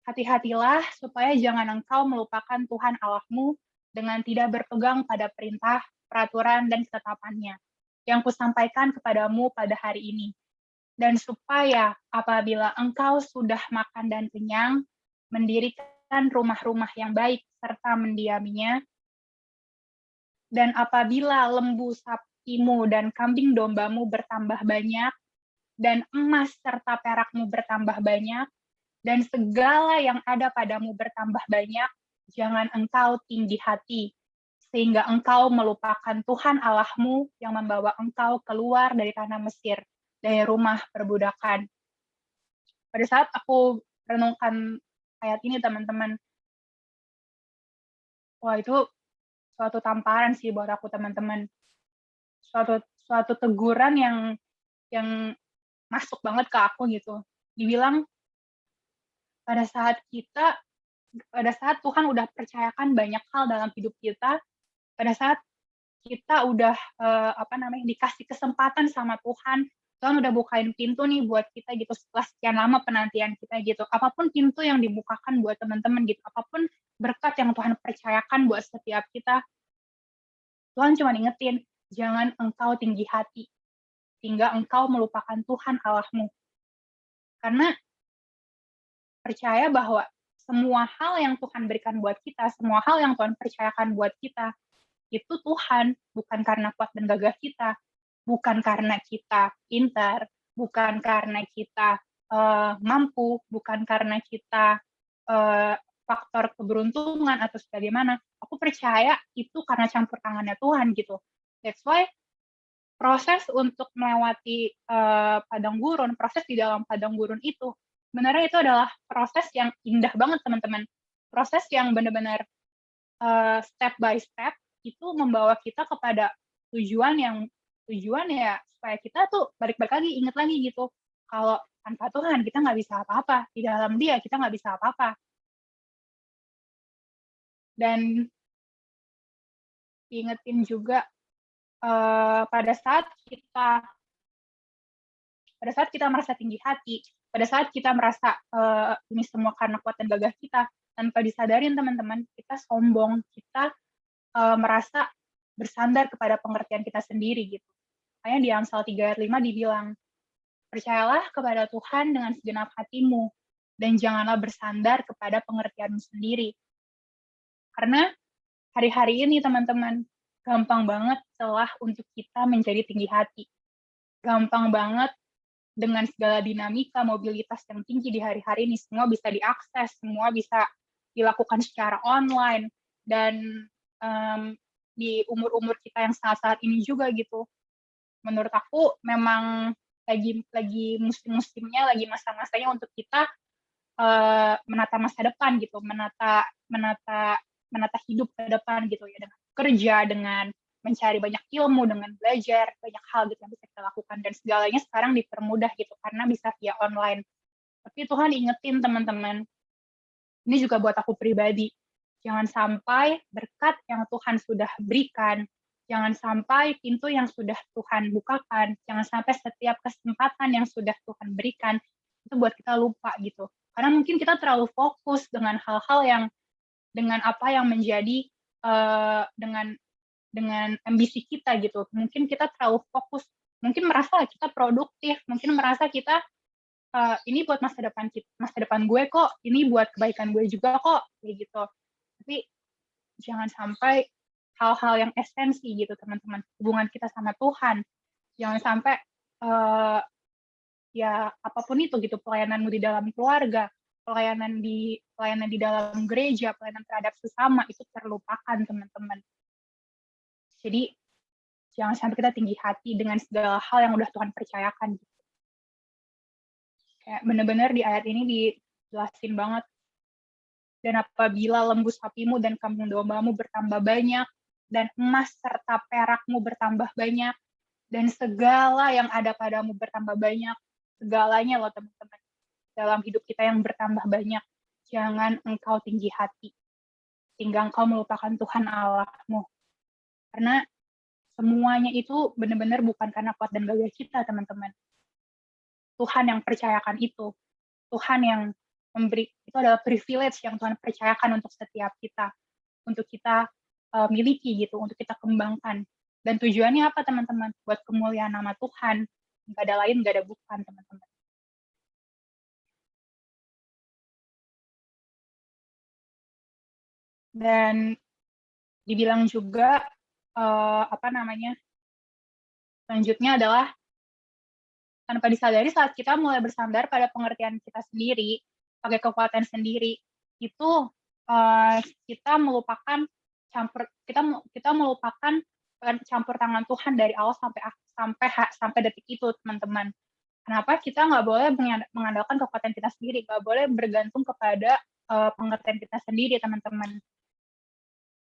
hati-hatilah supaya jangan engkau melupakan Tuhan Allahmu dengan tidak berpegang pada perintah, peraturan, dan ketetapannya yang kusampaikan kepadamu pada hari ini. Dan supaya apabila engkau sudah makan dan kenyang, mendirikan rumah-rumah yang baik serta mendiaminya, dan apabila lembu sapimu dan kambing dombamu bertambah banyak, dan emas serta perakmu bertambah banyak, dan segala yang ada padamu bertambah banyak, jangan engkau tinggi hati, sehingga engkau melupakan Tuhan Allahmu yang membawa engkau keluar dari tanah Mesir, dari rumah perbudakan. Pada saat aku renungkan ayat ini, teman-teman, wah itu suatu tamparan sih buat aku, teman-teman. Suatu teguran yang masuk banget ke aku gitu. Dibilang pada saat Tuhan udah percayakan banyak hal dalam hidup kita, pada saat kita udah dikasih kesempatan sama Tuhan udah bukain pintu nih buat kita gitu setelah sekian lama penantian kita gitu. Apapun pintu yang dibukakan buat teman-teman gitu, apapun berkat yang Tuhan percayakan buat setiap kita, Tuhan cuma ingetin, jangan engkau tinggi hati, sehingga engkau melupakan Tuhan Allahmu. Karena percaya bahwa semua hal yang Tuhan berikan buat kita, semua hal yang Tuhan percayakan buat kita, itu Tuhan, bukan karena kuat dan gagah kita, bukan karena kita pintar, bukan karena kita mampu, bukan karena kita faktor keberuntungan atau sebagaimana. Aku percaya itu karena campur tangannya Tuhan gitu. That's why proses untuk melewati padang gurun, proses di dalam padang gurun itu, sebenarnya itu adalah proses yang indah banget, teman-teman. Proses yang benar-benar step by step itu membawa kita kepada tujuan ya supaya kita tuh balik-balik lagi, ingat lagi gitu. Kalau tanpa Tuhan kita nggak bisa apa-apa. Di dalam Dia kita nggak bisa apa-apa. Dan diingetin juga pada saat kita merasa tinggi hati, pada saat kita merasa ini semua karena kuat dan gagah kita, tanpa disadarin teman-teman, kita sombong, kita merasa bersandar kepada pengertian kita sendiri gitu. Makanya di Amsal 3 ayat 5 dibilang, percayalah kepada Tuhan dengan segenap hatimu, dan janganlah bersandar kepada pengertianmu sendiri. Karena hari-hari ini teman-teman, gampang banget celah untuk kita menjadi tinggi hati. Gampang banget dengan segala dinamika, mobilitas yang tinggi di hari-hari ini, semua bisa diakses, semua bisa dilakukan secara online, dan di umur-umur kita yang saat-saat ini juga gitu. Menurut aku memang lagi musim-musimnya, lagi masa-masanya untuk kita menata masa depan gitu, menata hidup ke depan gitu ya, dengan kerja, dengan mencari banyak ilmu, dengan belajar banyak hal gitu yang bisa kita lakukan, dan segalanya sekarang dipermudah gitu karena bisa via online. Tapi Tuhan ingetin teman-teman, ini juga buat aku pribadi, jangan sampai berkat yang Tuhan sudah berikan, jangan sampai pintu yang sudah Tuhan bukakan, jangan sampai setiap kesempatan yang sudah Tuhan berikan, itu buat kita lupa gitu. Karena mungkin kita terlalu fokus dengan hal-hal yang, dengan apa yang menjadi, dengan ambisi kita gitu. Mungkin kita terlalu fokus, mungkin merasa kita produktif, mungkin merasa kita, ini buat masa depan gue kok, ini buat kebaikan gue juga kok, kayak gitu. Tapi jangan sampai hal-hal yang esensi gitu teman-teman, hubungan kita sama Tuhan, jangan sampai ya apapun itu gitu, pelayananmu di dalam keluarga, pelayanan di dalam gereja, pelayanan terhadap sesama itu terlupakan, teman-teman. Jadi jangan sampai kita tinggi hati dengan segala hal yang udah Tuhan percayakan. Kayak benar-benar di ayat ini dijelasin banget. Dan apabila lembu sapimu dan kambing dombamu bertambah banyak, dan emas serta perakmu bertambah banyak, dan segala yang ada padamu bertambah banyak, segalanya loh teman-teman, dalam hidup kita yang bertambah banyak, jangan engkau tinggi hati, sehingga engkau melupakan Tuhan Allahmu. Karena semuanya itu benar-benar bukan karena kuat dan gagah kita, teman-teman. Tuhan yang percayakan itu. Tuhan yang memberi, itu adalah privilege yang Tuhan percayakan untuk setiap kita. Untuk kita miliki gitu, untuk kita kembangkan. Dan tujuannya apa, teman-teman? Buat kemuliaan nama Tuhan. Nggak ada lain, nggak ada bukan, teman-teman. Dan dibilang juga, selanjutnya adalah tanpa disadari saat kita mulai bersandar pada pengertian kita sendiri, pakai kekuatan sendiri, itu kita melupakan campur tangan Tuhan dari awal sampai detik itu, teman-teman. Kenapa kita nggak boleh mengandalkan kekuatan kita sendiri, nggak boleh bergantung kepada pengertian kita sendiri, teman-teman.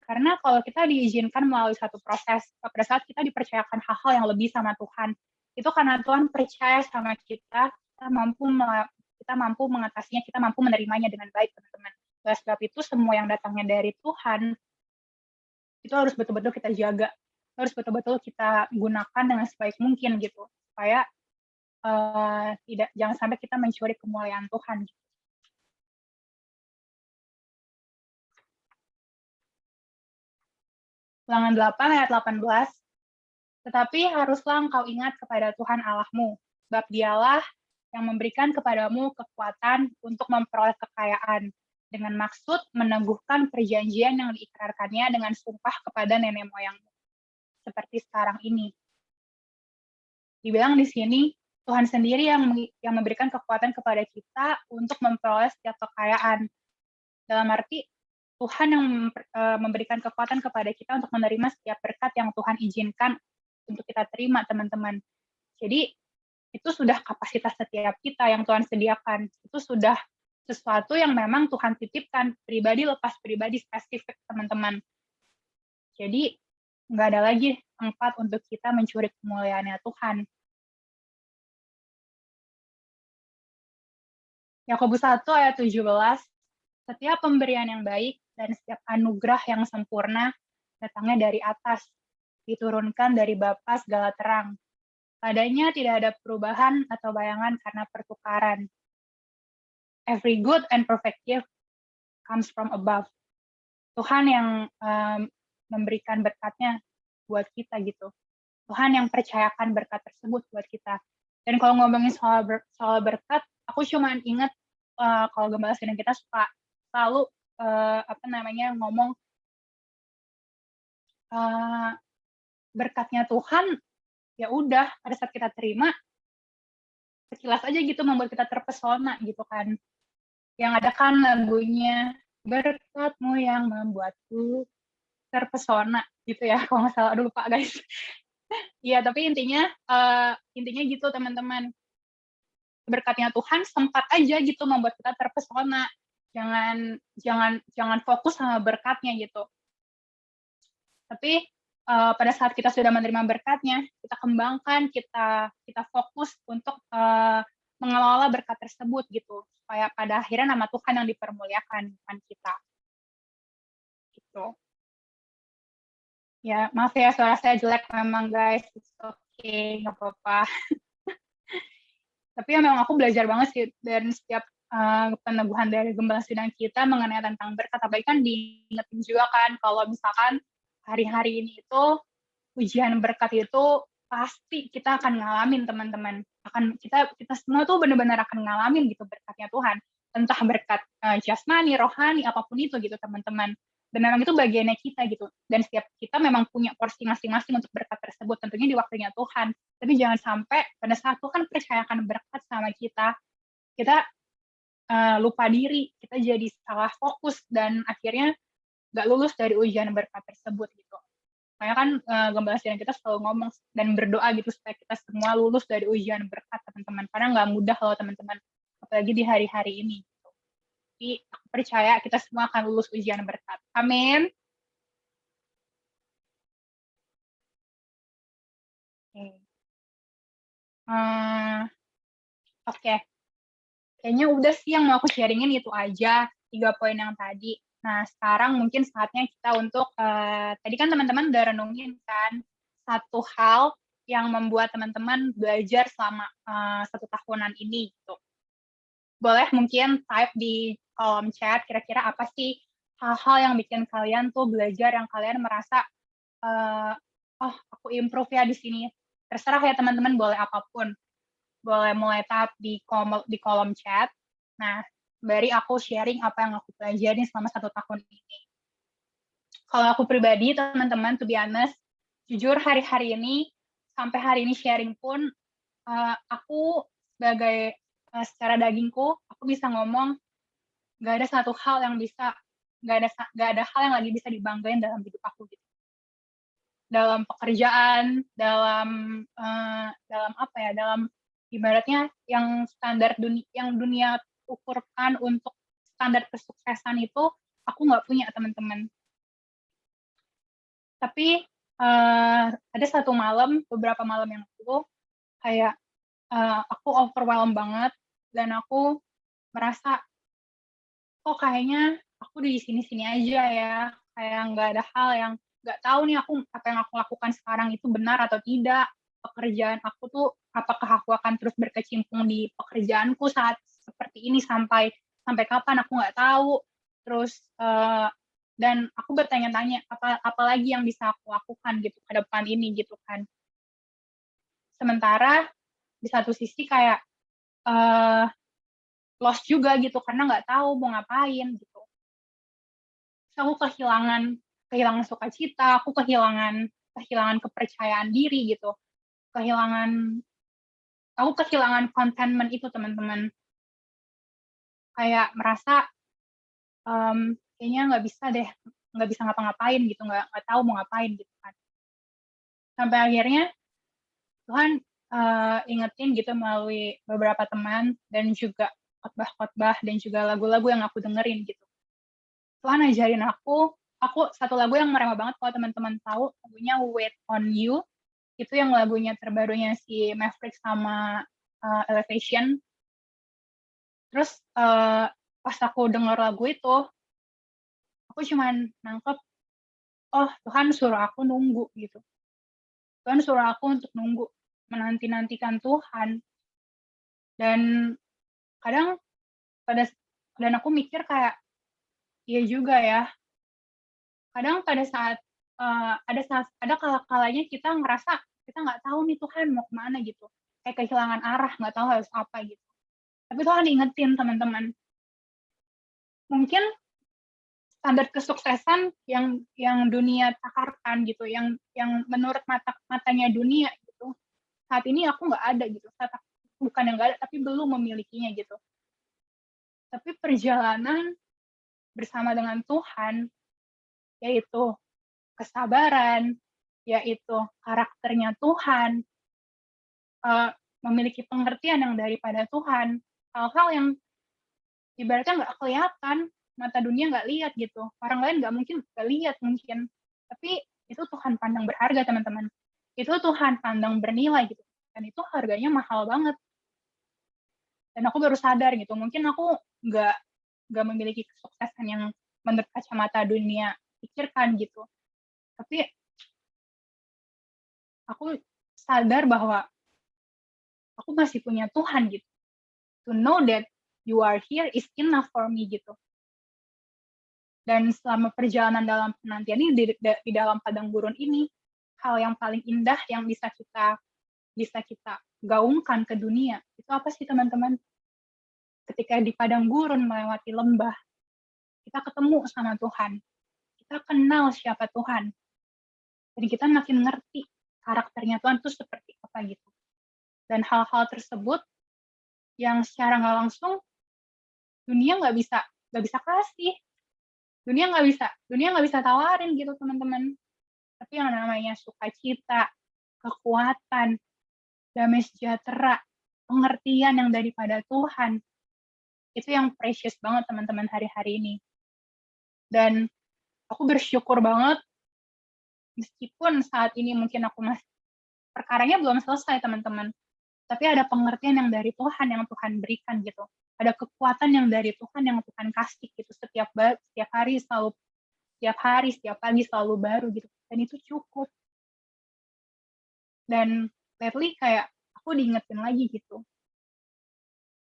Karena kalau kita diizinkan melalui satu proses, pada saat kita dipercayakan hal-hal yang lebih sama Tuhan, itu karena Tuhan percaya sama kita mampu mengatasinya, kita mampu menerimanya dengan baik, teman-teman. Oleh sebab itu, semua yang datangnya dari Tuhan, itu harus betul-betul kita jaga, harus betul-betul kita gunakan dengan sebaik mungkin gitu, supaya jangan sampai kita mencuri kemuliaan Tuhan. Ulangan 8 ayat 18, tetapi haruslah engkau ingat kepada Tuhan Allahmu, sebab dialah yang memberikan kepadamu kekuatan untuk memperoleh kekayaan, dengan maksud meneguhkan perjanjian yang diikrarkannya dengan sumpah kepada nenek moyangmu, seperti sekarang ini. Dibilang di sini, Tuhan sendiri yang memberikan kekuatan kepada kita untuk memperoleh setiap kekayaan. Dalam arti, Tuhan yang memberikan kekuatan kepada kita untuk menerima setiap berkat yang Tuhan izinkan untuk kita terima, teman-teman. Jadi, itu sudah kapasitas setiap kita yang Tuhan sediakan. Itu sudah sesuatu yang memang Tuhan titipkan, pribadi lepas pribadi spesifik, teman-teman. Jadi, nggak ada lagi tempat untuk kita mencuri kemuliaannya Tuhan. Yakobus 1 ayat 17, setiap pemberian yang baik dan setiap anugerah yang sempurna datangnya dari atas, diturunkan dari Bapa segala terang. Padanya tidak ada perubahan atau bayangan karena pertukaran. Every good and perfect gift comes from above. Tuhan yang memberikan berkatnya buat kita gitu. Tuhan yang percayakan berkat tersebut buat kita. Dan kalau ngomongin soal berkat, aku cuma ingat kalau Gembala Sidang kita suka selalu ngomong berkatnya Tuhan, ya udah pada saat kita terima sekilas aja gitu membuat kita terpesona gitu kan. Yang ada kan lagunya berkatmu yang membuatku terpesona gitu ya, kalau nggak salah, aduh lupa guys. Iya, tapi intinya gitu teman-teman, berkatnya Tuhan sempat aja gitu membuat kita terpesona. Jangan fokus sama berkatnya gitu. Tapi pada saat kita sudah menerima berkatnya, kita kembangkan, kita fokus untuk mengelola berkat tersebut gitu, supaya pada akhirnya nama Tuhan yang dipermuliakan, bukan kita. Gitu. Ya, maaf ya suara saya jelek memang guys, it's okay, nggak apa-apa. Tapi ya memang aku belajar banget sih dari setiap peneguhan dari Gembala Sidang kita mengenai tentang berkat. Tapi kan diingetin juga kan kalau misalkan hari-hari ini itu ujian berkat itu pasti kita akan ngalamin, teman-teman. Kita semua tuh benar-benar akan ngalamin gitu berkatnya Tuhan. Entah berkat jasmani, rohani, apapun itu gitu, teman-teman. Dan memang itu bagiannya kita gitu. Dan setiap kita memang punya porsi masing-masing untuk berkat tersebut, tentunya di waktunya Tuhan. Tapi jangan sampai pada saat Tuhan percayakan berkat sama kita lupa diri, kita jadi salah fokus dan akhirnya nggak lulus dari ujian berkat tersebut gitu. Makanya kan Gembala Sidang kita selalu ngomong dan berdoa gitu supaya kita semua lulus dari ujian berkat teman-teman, karena nggak mudah loh teman-teman, apalagi di hari-hari ini. Gitu. Jadi aku percaya kita semua akan lulus ujian berkat. Amin. Oke. Kayaknya udah sih yang mau aku sharingin itu aja, 3 poin yang tadi. Nah, sekarang mungkin saatnya kita untuk, tadi kan teman-teman udah renungin kan, satu hal yang membuat teman-teman belajar selama 1 tahunan ini gitu. Boleh mungkin type di kolom chat, kira-kira apa sih hal-hal yang bikin kalian tuh belajar, yang kalian merasa, oh aku improve ya di sini. Terserah ya teman-teman, boleh apapun. Boleh mulai tap di kolom chat. Nah, bari aku sharing apa yang aku pelajarin selama 1 tahun ini. Kalau aku pribadi, teman-teman, to be honest, jujur hari-hari ini, sampai hari ini sharing pun, aku sebagai secara dagingku, aku bisa ngomong, nggak ada satu hal yang bisa, nggak ada hal yang lagi bisa dibanggain dalam hidup aku gitu. Dalam pekerjaan, dalam apa ya, dalam ibaratnya yang standar yang dunia ukurkan untuk standar kesuksesan itu aku nggak punya teman-teman. Tapi ada satu malam, beberapa malam yang lalu, kayak aku overwhelmed banget dan aku merasa kok kayaknya aku di sini-sini aja ya, kayak nggak ada hal yang nggak tahu nih aku apa yang aku lakukan sekarang itu benar atau tidak. Pekerjaan aku tuh apakah aku akan terus berkecimpung di pekerjaanku saat seperti ini sampai kapan aku nggak tahu. Terus dan aku bertanya-tanya apa lagi yang bisa aku lakukan gitu ke depan ini gitu kan. Sementara di satu sisi kayak lost juga gitu karena nggak tahu mau ngapain gitu. Terus aku kehilangan sukacita, aku kehilangan kepercayaan diri gitu. Aku kehilangan contentment itu teman-teman. Kayak merasa kayaknya nggak bisa ngapa-ngapain gitu, nggak tahu mau ngapain gitu kan. Sampai akhirnya Tuhan ingetin gitu melalui beberapa teman dan juga khotbah-khotbah dan juga lagu-lagu yang aku dengerin gitu. Tuhan ajarin aku satu lagu yang merema banget kalau teman-teman tahu, lagunya Wait on You. Itu yang lagunya terbarunya si Maverick sama Elevation. Terus pas aku denger lagu itu, aku cuman nangkep, oh Tuhan suruh aku nunggu gitu. Tuhan suruh aku untuk nunggu, menanti-nantikan Tuhan. Dan kadang dan aku mikir kayak, iya juga ya. Kadang pada saat ada kalanya kita ngerasa kita nggak tahu nih Tuhan mau kemana gitu, kayak kehilangan arah, nggak tahu harus apa gitu. Tapi Tuhan ingetin teman-teman, mungkin standar kesuksesan yang dunia takarkan gitu, yang menurut matanya dunia gitu, saat ini aku nggak ada gitu, bukan yang nggak ada, tapi belum memilikinya gitu. Tapi perjalanan bersama dengan Tuhan, yaitu kesabaran, yaitu karakternya Tuhan, memiliki pengertian yang daripada Tuhan, hal-hal yang ibaratnya nggak kelihatan, mata dunia nggak lihat gitu, orang lain nggak lihat mungkin, tapi itu Tuhan pandang berharga teman-teman, itu Tuhan pandang bernilai gitu, dan itu harganya mahal banget. Dan aku baru sadar gitu, mungkin aku nggak memiliki kesuksesan yang menurut kacamata dunia pikirkan gitu, tapi aku sadar bahwa aku masih punya Tuhan gitu. To know that you are here is enough for me gitu. Dan selama perjalanan dalam penantian ini di dalam padang gurun ini, hal yang paling indah yang bisa kita gaungkan ke dunia itu apa sih teman-teman? Ketika di padang gurun melewati lembah, kita ketemu sama Tuhan, kita kenal siapa Tuhan, dan kita makin ngerti karakternya Tuhan itu seperti apa gitu. Dan hal-hal tersebut yang secara nggak langsung dunia nggak bisa kasih, dunia nggak bisa tawarin gitu teman-teman. Tapi yang namanya sukacita, kekuatan, damai sejahtera, pengertian yang daripada Tuhan, itu yang precious banget teman-teman hari-hari ini. Dan aku bersyukur banget, meskipun saat ini mungkin aku masih perkaranya belum selesai teman-teman, tapi ada pengertian yang dari Tuhan yang Tuhan berikan gitu, ada kekuatan yang dari Tuhan yang Tuhan kasih gitu, setiap hari selalu, setiap hari, setiap pagi selalu baru gitu, dan itu cukup. Dan lately kayak aku diingetin lagi gitu,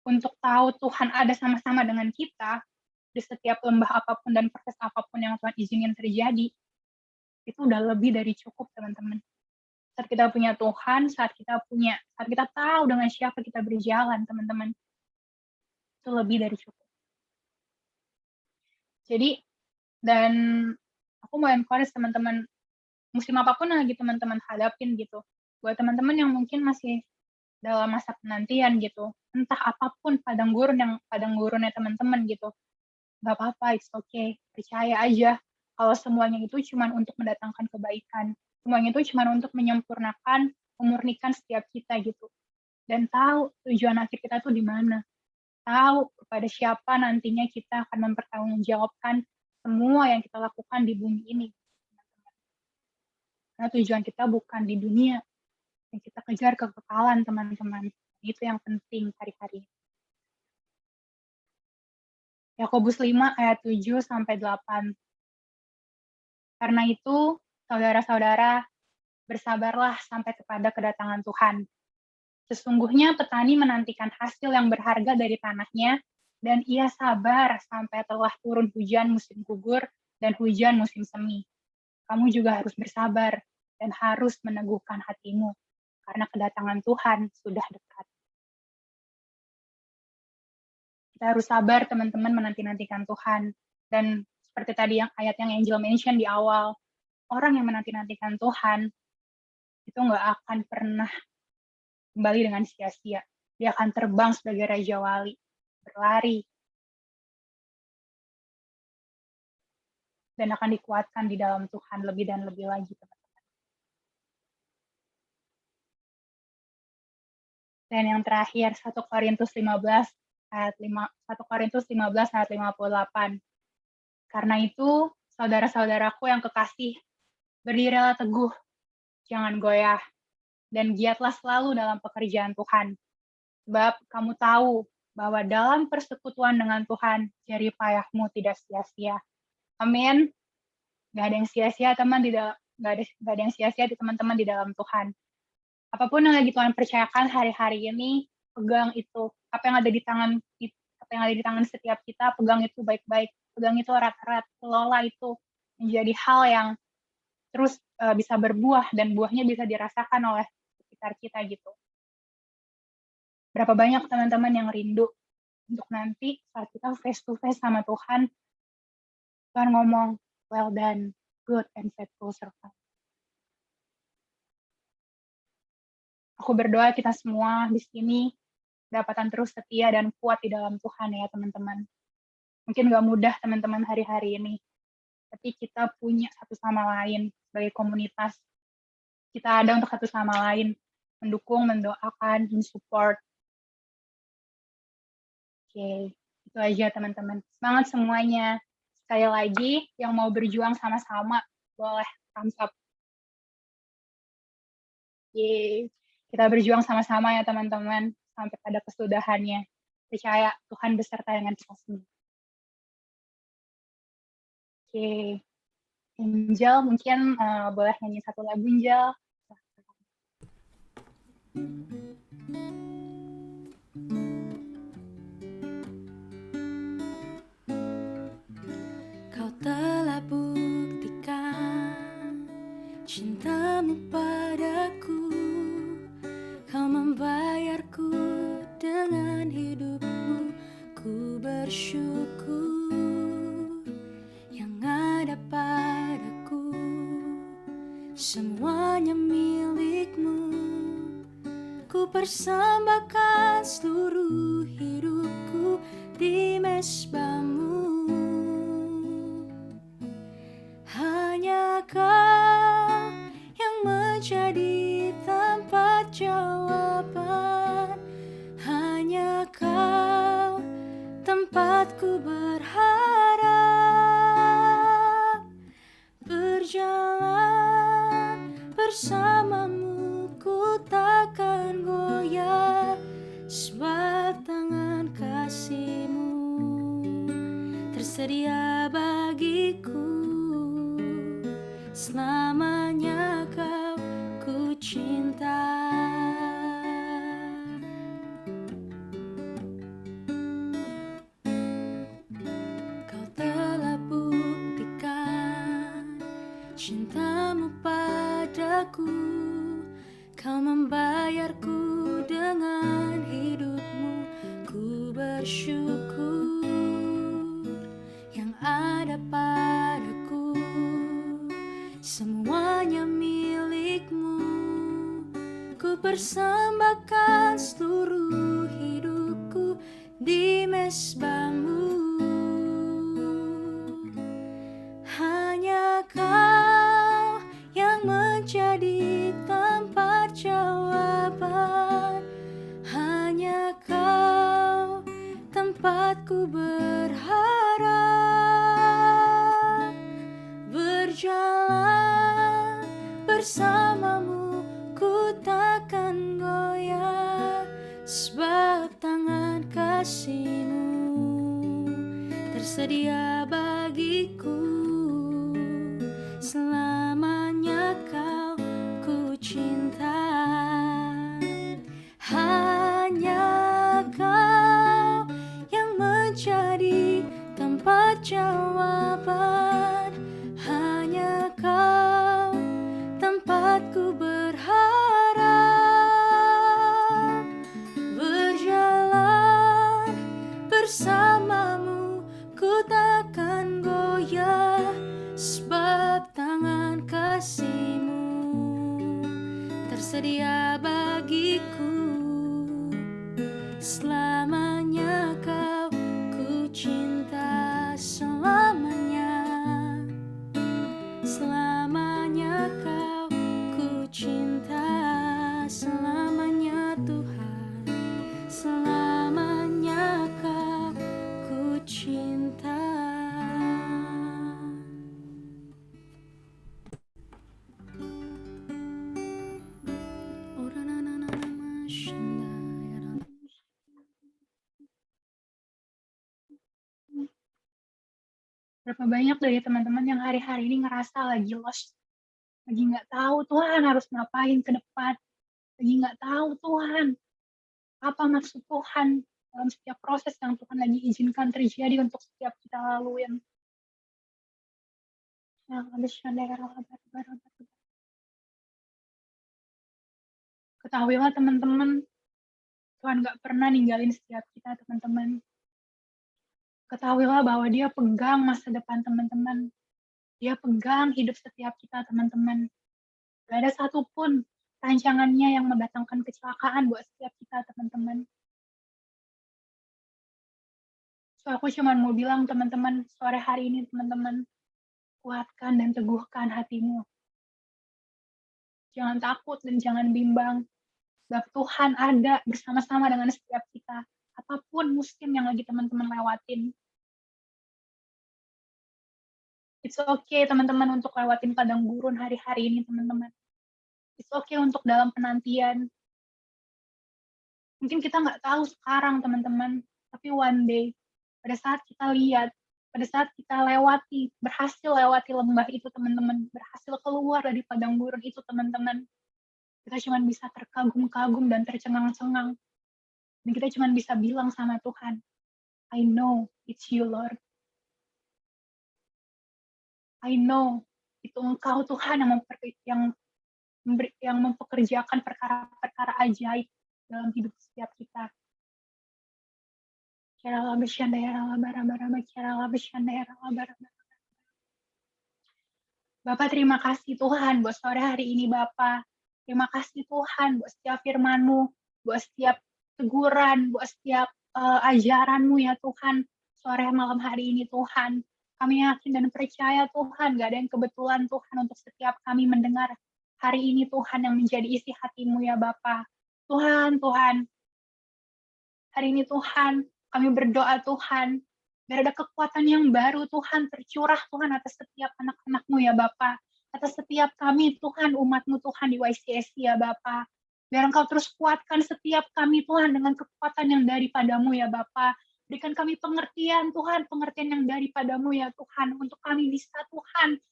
untuk tahu Tuhan ada sama-sama dengan kita di setiap lembah apapun dan proses apapun yang Tuhan izinin terjadi, itu udah lebih dari cukup teman-teman. Saat kita punya Tuhan, saat kita tahu dengan siapa kita berjalan, teman-teman, itu lebih dari cukup. Jadi, dan aku mau encourage teman-teman, musim apapun yang lagi teman-teman hadapin gitu, buat teman-teman yang mungkin masih dalam masa penantian gitu, entah apapun padang gurunnya teman-teman gitu, nggak apa-apa, it's okay, percaya aja kalau semuanya itu cuma untuk mendatangkan kebaikan. Semuanya itu cuma untuk menyempurnakan, memurnikan setiap kita gitu. Dan tahu tujuan akhir kita tuh di mana. Tahu kepada siapa nantinya kita akan mempertanggungjawabkan semua yang kita lakukan di bumi ini. Karena tujuan kita bukan di dunia, yang kita kejar kekekalan teman-teman. Itu yang penting hari-hari. Yakobus 5 ayat 7-8. Karena itu, saudara-saudara, bersabarlah sampai kepada kedatangan Tuhan. Sesungguhnya petani menantikan hasil yang berharga dari tanahnya, dan ia sabar sampai telah turun hujan musim gugur dan hujan musim semi. Kamu juga harus bersabar dan harus meneguhkan hatimu, karena kedatangan Tuhan sudah dekat. Kita harus sabar teman-teman menanti-nantikan Tuhan. Dan seperti tadi yang ayat yang Angel mention di awal, orang yang menanti-nantikan Tuhan itu nggak akan pernah kembali dengan sia-sia. Dia akan terbang sebagai Raja Wali, berlari, dan akan dikuatkan di dalam Tuhan lebih dan lebih lagi, teman-teman. Dan yang terakhir, 1 Korintus 15 ayat 58. Karena itu, saudara-saudaraku yang kekasih, berdirilah teguh, jangan goyah, dan giatlah selalu dalam pekerjaan Tuhan. Sebab kamu tahu bahwa dalam persekutuan dengan Tuhan, jerih payahmu tidak sia-sia. Amin. Gak ada yang sia-sia gak ada yang sia-sia di teman-teman di dalam Tuhan. Apapun yang lagi Tuhan percayakan hari-hari ini, pegang itu. Apa yang ada di tangan setiap kita, pegang itu baik-baik. Pegang itu erat-erat. Kelola itu menjadi hal yang terus bisa berbuah, dan buahnya bisa dirasakan oleh sekitar kita gitu. Berapa banyak teman-teman yang rindu untuk nanti saat kita face to face sama Tuhan, Tuhan ngomong, well done, good and faithful servant. Aku berdoa kita semua di sini dapatan terus setia dan kuat di dalam Tuhan ya teman-teman. Mungkin gak mudah teman-teman hari-hari ini, tapi kita punya satu sama lain sebagai komunitas. Kita ada untuk satu sama lain, mendukung, mendoakan, mensupport. Oke, itu aja teman-teman. Semangat semuanya. Sekali lagi, yang mau berjuang sama-sama, boleh thumbs up. Yeay. Kita berjuang sama-sama ya teman-teman, sampai pada kesudahannya. Percaya Tuhan beserta dengan kita semua. Oke. Angel, mungkin boleh nyanyi satu lagu, Angel. Kau telah buktikan cintamu padaku, kau membayarku dengan hidupmu, ku bersyukur. Yang ada padaku semuanya milikmu, ku persembahkan seluruh hidupku di mesbahmu. Hanya Kau yang menjadi tempat jawaban. Hanya Kau tempatku berharap. Berjalan bersamamu ku takkan goyah, sebab tangan kasih-Mu tersedia bagiku. Selamanya Kau ku cinta. Kau telah buktikan cinta-Mu padaku. Kau membayarku dengan hidup-Mu. Ku bersyukur yang ada padaku semuanya milik-Mu. Ku persembahkan seluruh hidupku di mesbah-Mu. Hanya Kau yang menjadi tempat jawaban. Hanya Kau tempatku berharap. Berjalan bersama-Mu ku takkan goyah, sebab tangan kasih-Mu tersedia bagiku. Selamanya Kau ku cinta. Hanya Kau yang menjadi tempat jawaban. Hanya Kau tempatku berharap. Berjalan bersama-Mu ku takkan goyah, sebab tangan kasih-Mu tersedia bagiku. Selamanya Kau ku cinta. Selamanya, selamanya Kau ku cinta. Selamanya Tuhan, selamanya Kau ku cinta. Berapa banyak dari teman-teman yang hari-hari ini ngerasa lagi lost, lagi nggak tahu Tuhan harus ngapain ke depan, lagi nggak tahu Tuhan apa maksud Tuhan dalam setiap proses yang Tuhan lagi izinkan terjadi untuk setiap kita laluin. Ketahuilah teman-teman, Tuhan nggak pernah ninggalin setiap kita, teman-teman. Ketahuilah bahwa Dia pegang masa depan teman-teman. Dia pegang hidup setiap kita, teman-teman. Gak ada satupun rancangannya yang mendatangkan kecelakaan buat setiap kita, teman-teman. So, aku cuma mau bilang, teman-teman, sore hari ini, teman-teman, kuatkan dan teguhkan hatimu. Jangan takut dan jangan bimbang. Sebab Tuhan ada bersama-sama dengan setiap kita. Apapun musim yang lagi teman-teman lewatin. It's okay teman-teman untuk lewatin padang gurun hari-hari ini teman-teman. It's okay untuk dalam penantian. Mungkin kita nggak tahu sekarang teman-teman, tapi one day, pada saat kita lihat, pada saat kita berhasil lewati lembah itu teman-teman, berhasil keluar dari padang gurun itu teman-teman, kita cuma bisa terkagum-kagum dan tercengang-cengang. Dan kita cuma bisa bilang sama Tuhan, I know it's you, Lord. I know itu Engkau Tuhan yang mempekerjakan perkara-perkara ajaib dalam hidup setiap kita. Bapak, terima kasih Tuhan buat sore hari ini Bapak. Terima kasih Tuhan buat setiap firman-Mu, buat setiap teguran, buat setiap ajaran-Mu ya Tuhan. sore malam hari ini Tuhan. Kami yakin dan percaya Tuhan, gak ada yang kebetulan Tuhan untuk setiap kami mendengar hari ini Tuhan yang menjadi isi hati-Mu ya Bapa. Tuhan, hari ini Tuhan, kami berdoa Tuhan, biar ada kekuatan yang baru Tuhan tercurah Tuhan atas setiap anak-anak-Mu ya Bapa. Atas setiap kami Tuhan, umat-Mu Tuhan di YCSC ya Bapa. Biar Engkau terus kuatkan setiap kami Tuhan dengan kekuatan yang daripada-Mu ya Bapa. Berikan kami pengertian Tuhan, pengertian yang daripada-Mu ya Tuhan, untuk kami bisa Tuhan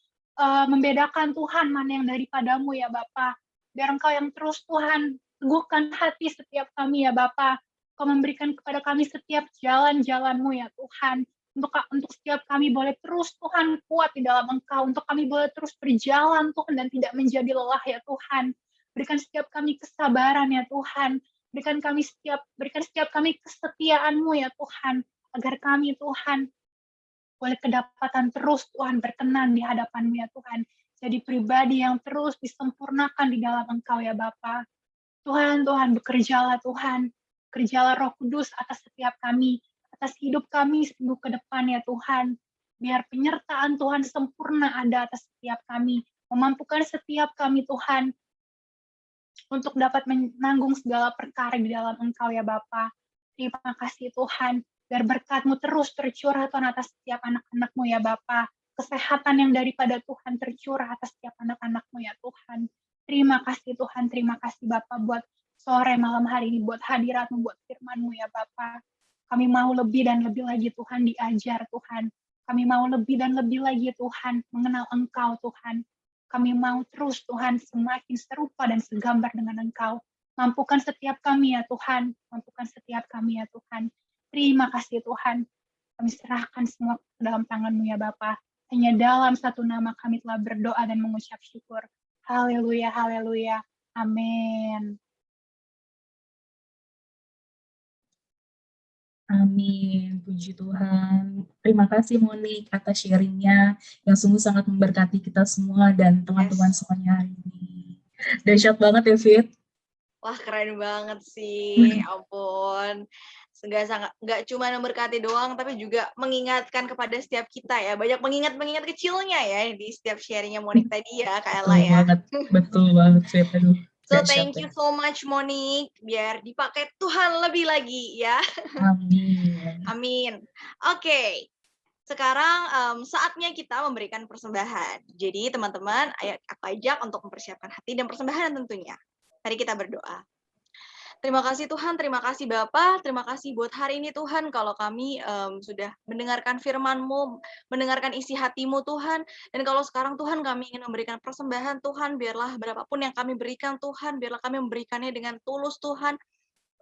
membedakan Tuhan mana yang daripada-Mu ya Bapa. Biar Engkau yang terus Tuhan teguhkan hati setiap kami ya Bapa. Kau memberikan kepada kami setiap jalan-jalan-Mu ya Tuhan. Untuk setiap kami boleh terus Tuhan kuat di dalam Engkau. Untuk kami boleh terus berjalan Tuhan dan tidak menjadi lelah ya Tuhan. Berikan setiap kami kesabaran ya Tuhan. Berikan setiap kami kesetiaan-Mu ya Tuhan. Agar kami Tuhan boleh kedapatan terus Tuhan berkenan di hadapan-Mu ya Tuhan. Jadi pribadi yang terus disempurnakan di dalam Engkau ya Bapa. Tuhan bekerjalah Tuhan. Kerjalah Roh Kudus atas setiap kami, atas hidup kami seminggu ke depan ya Tuhan. Biar penyertaan Tuhan sempurna ada atas setiap kami. Memampukan setiap kami Tuhan untuk dapat menanggung segala perkara di dalam Engkau ya Bapa. Terima kasih Tuhan. Biar berkat-Mu terus tercurah Tuhan atas setiap anak-anak-Mu ya Bapa. Kesehatan yang daripada Tuhan tercurah atas setiap anak-anak-Mu ya Tuhan. Terima kasih Tuhan, terima kasih Bapa buat sore malam hari ini, buat hadirat-Mu, buat firman-Mu ya Bapa. Kami mau lebih dan lebih lagi Tuhan diajar Tuhan. Kami mau lebih dan lebih lagi Tuhan mengenal Engkau Tuhan. Kami mau terus Tuhan semakin serupa dan segambar dengan Engkau. Mampukan setiap kami ya Tuhan. Mampukan setiap kami ya Tuhan. Terima kasih Tuhan. Kami serahkan semua ke dalam tangan-Mu ya Bapa. Hanya dalam satu nama kami telah berdoa dan mengucap syukur. Haleluya, haleluya. Amin. Amin, puji Tuhan. Terima kasih Monik atas sharingnya yang sungguh sangat memberkati kita semua dan teman-teman semuanya hari ini. Dahsyat banget ya, Fit. Wah, keren banget sih, ampun. Nggak cuma memberkati doang, tapi juga mengingatkan kepada setiap kita ya. Banyak pengingat-pengingat kecilnya ya di setiap sharingnya Monik tadi ya, Kak Ella ya. Betul banget, Fit. Aduh. So thank you so much Monik, biar dipakai Tuhan lebih lagi ya. Amin. Amin. Oke, sekarang saatnya kita memberikan persembahan. Jadi teman-teman, aku ajak untuk mempersiapkan hati dan persembahan tentunya. Mari kita berdoa. Terima kasih Tuhan, terima kasih Bapa, terima kasih buat hari ini Tuhan, kalau kami sudah mendengarkan firman-Mu, mendengarkan isi hati-Mu Tuhan, dan kalau sekarang Tuhan kami ingin memberikan persembahan Tuhan, biarlah berapapun yang kami berikan Tuhan, biarlah kami memberikannya dengan tulus Tuhan,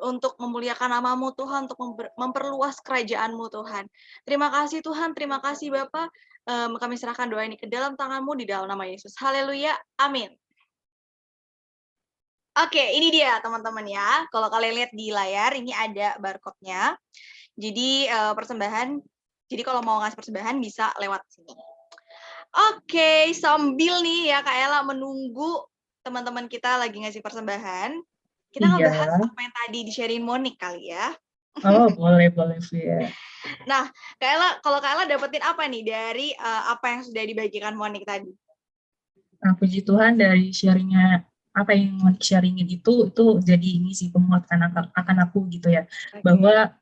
untuk memuliakan nama-Mu Tuhan, untuk memperluas kerajaan-Mu Tuhan. Terima kasih Tuhan, terima kasih Bapa, kami serahkan doa ini ke dalam tangan-Mu di dalam nama Yesus. Haleluya, amin. Oke, ini dia teman-teman ya. Kalau kalian lihat di layar, ini ada barcode-nya. Jadi persembahan, jadi kalau mau ngasih persembahan bisa lewat sini. Oke, sambil nih ya Kak Ella menunggu teman-teman kita lagi ngasih persembahan, kita ngebahas apa yang tadi di-sharing Monik kali ya. Oh, boleh, Fia. Nah, Kak Ella, kalau Kak Ella dapetin apa nih dari apa yang sudah dibagikan Monik tadi? Nah, puji Tuhan dari sharingnya, apa yang Monik sharingin itu jadi ini sih penguatan akan aku gitu ya, bahwa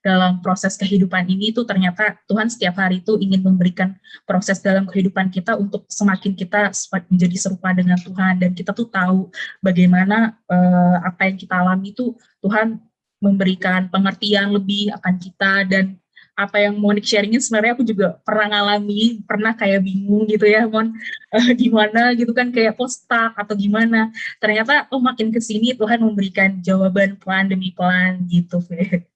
dalam proses kehidupan ini tuh ternyata Tuhan setiap hari itu ingin memberikan proses dalam kehidupan kita untuk semakin kita menjadi serupa dengan Tuhan, dan kita tuh tahu bagaimana apa yang kita alami itu Tuhan memberikan pengertian lebih akan kita, dan apa yang Monik sharingin sebenarnya aku juga pernah ngalami, pernah kayak bingung gitu ya, gimana gitu kan, kayak stuck atau gimana. Ternyata makin kesini Tuhan memberikan jawaban pelan demi pelan gitu, Fe.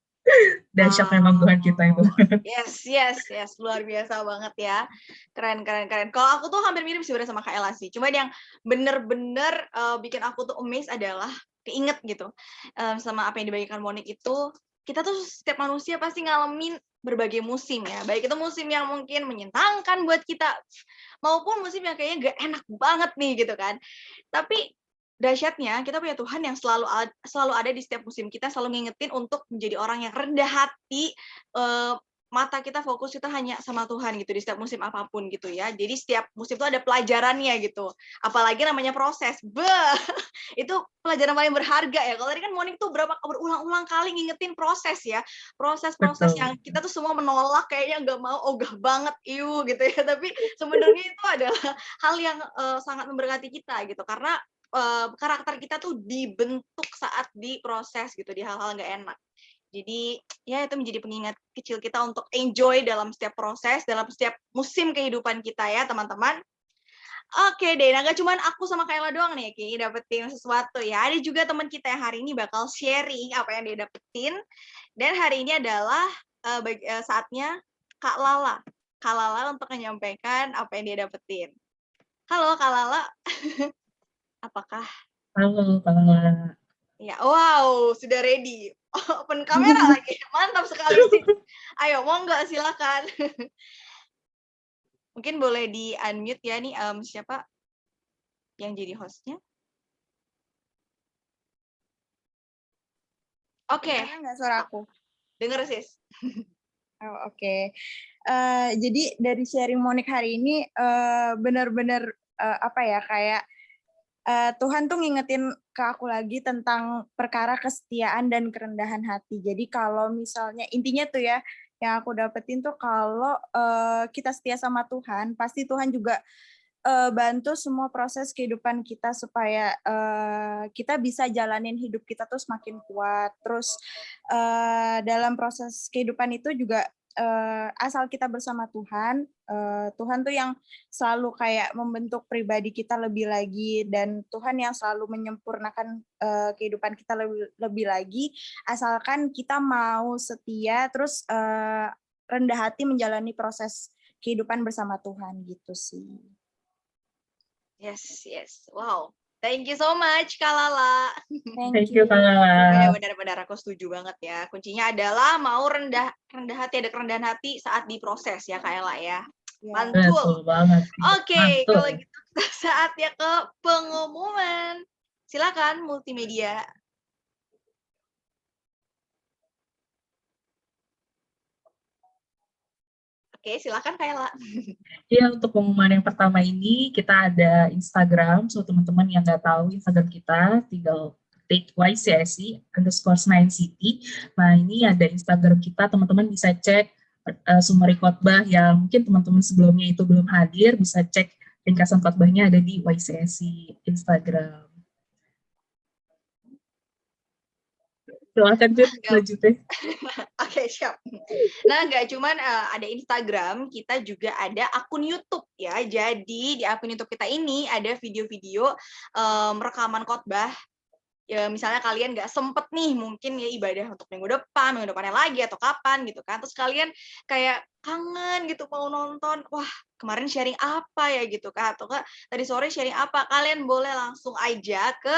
Dahsyat memang Tuhan kita itu. Yes, luar biasa banget ya. Keren. Kalau aku tuh hampir mirip sebenarnya sama Kak Ella sih. Cuma yang bener-bener bikin aku tuh amazed adalah keinget gitu sama apa yang dibagikan Monik itu. Kita tuh setiap manusia pasti ngalamin berbagai musim ya, baik itu musim yang mungkin menyenangkan buat kita maupun musim yang kayaknya gak enak banget nih gitu kan. Tapi dahsyatnya kita punya Tuhan yang selalu ada di setiap musim kita, selalu ngingetin untuk menjadi orang yang rendah hati, mata kita fokus kita hanya sama Tuhan gitu di setiap musim apapun gitu ya. Jadi setiap musim itu ada pelajarannya gitu. Apalagi namanya proses. Itu pelajaran paling berharga ya. Kalau tadi kan Monik tuh berulang-ulang kali ngingetin proses ya. Proses-proses yang kita tuh semua menolak kayaknya nggak mau, ogah banget, gitu ya. Tapi sebenarnya itu adalah hal yang sangat memberkati kita gitu. Karena karakter kita tuh dibentuk saat diproses gitu, di hal-hal nggak enak. Jadi ya itu menjadi pengingat kecil kita untuk enjoy dalam setiap proses, dalam setiap musim kehidupan kita ya teman-teman. Oke deh, nah gak cuma aku sama Kayla doang nih Ki dapetin sesuatu ya. Ada juga teman kita yang hari ini bakal sharing apa yang dia dapetin. Dan hari ini adalah saatnya Kak Lala. Kak Lala untuk menyampaikan apa yang dia dapetin. Halo Kak Lala. Apakah? Halo Kak Lala. Ya, wow, sudah ready. Open kamera lagi. Mantap sekali sih. Ayo, monggo silakan. Mungkin boleh di-unmute ya nih siapa yang jadi hostnya? Oke. Nggak suara aku? Dengar sis. Oh, oke. Jadi dari sharing Monik hari ini benar-benar apa ya kayak Tuhan tuh ngingetin ke aku lagi tentang perkara kesetiaan dan kerendahan hati. Jadi kalau misalnya intinya tuh ya yang aku dapetin tuh kalau kita setia sama Tuhan, pasti Tuhan juga bantu semua proses kehidupan kita supaya kita bisa jalanin hidup kita tuh semakin kuat. Terus dalam proses kehidupan itu juga asal kita bersama Tuhan, Tuhan tuh yang selalu kayak membentuk pribadi kita lebih lagi, dan Tuhan yang selalu menyempurnakan kehidupan kita lebih lagi, asalkan kita mau setia, terus rendah hati menjalani proses kehidupan bersama Tuhan gitu sih. Yes. Wow. Thank you so much, Kak Lala. Thank you, Kak Lala. Benar-benar aku setuju banget ya. Kuncinya adalah mau rendah hati, ada kerendahan hati saat diproses ya, Kak Lala ya. Mantul. Betul banget. Oke, kalau gitu saatnya ke pengumuman. Silakan multimedia. Oke, silakan Kayla. Ya, untuk pengumuman yang pertama ini kita ada Instagram. So teman-teman yang nggak tahu Instagram kita, tinggal ketik YCSI_9city. Nah ini ada Instagram kita, teman-teman bisa cek summary khotbah yang mungkin teman-teman sebelumnya itu belum hadir, bisa cek ringkasan khotbahnya ada di YCSI Instagram. Silakan lanjutin. Oke, siap. Nah, nggak cuman ada Instagram, kita juga ada akun YouTube ya. Jadi di akun YouTube kita ini ada video-video rekaman khotbah. Ya, misalnya kalian nggak sempet nih mungkin ya ibadah untuk minggu depannya lagi atau kapan gitu kan. Terus kalian kayak kangen gitu mau nonton, wah kemarin sharing apa ya gitu kan, atau kak tadi sore sharing apa, kalian boleh langsung aja ke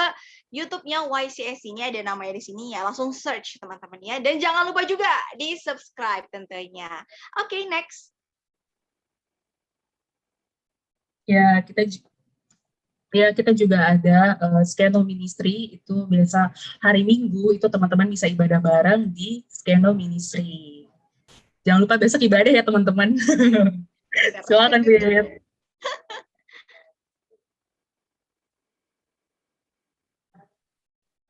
YouTube-nya YCSI-nya, ada namanya di sini ya, langsung search teman-teman ya, dan jangan lupa juga di subscribe tentunya. Oke, next. Ya, kita juga ada Skeno Ministry, itu biasa hari Minggu itu teman-teman bisa ibadah bareng di Skeno Ministry. Jangan lupa besok ibadah ya teman-teman. Silakan Fit.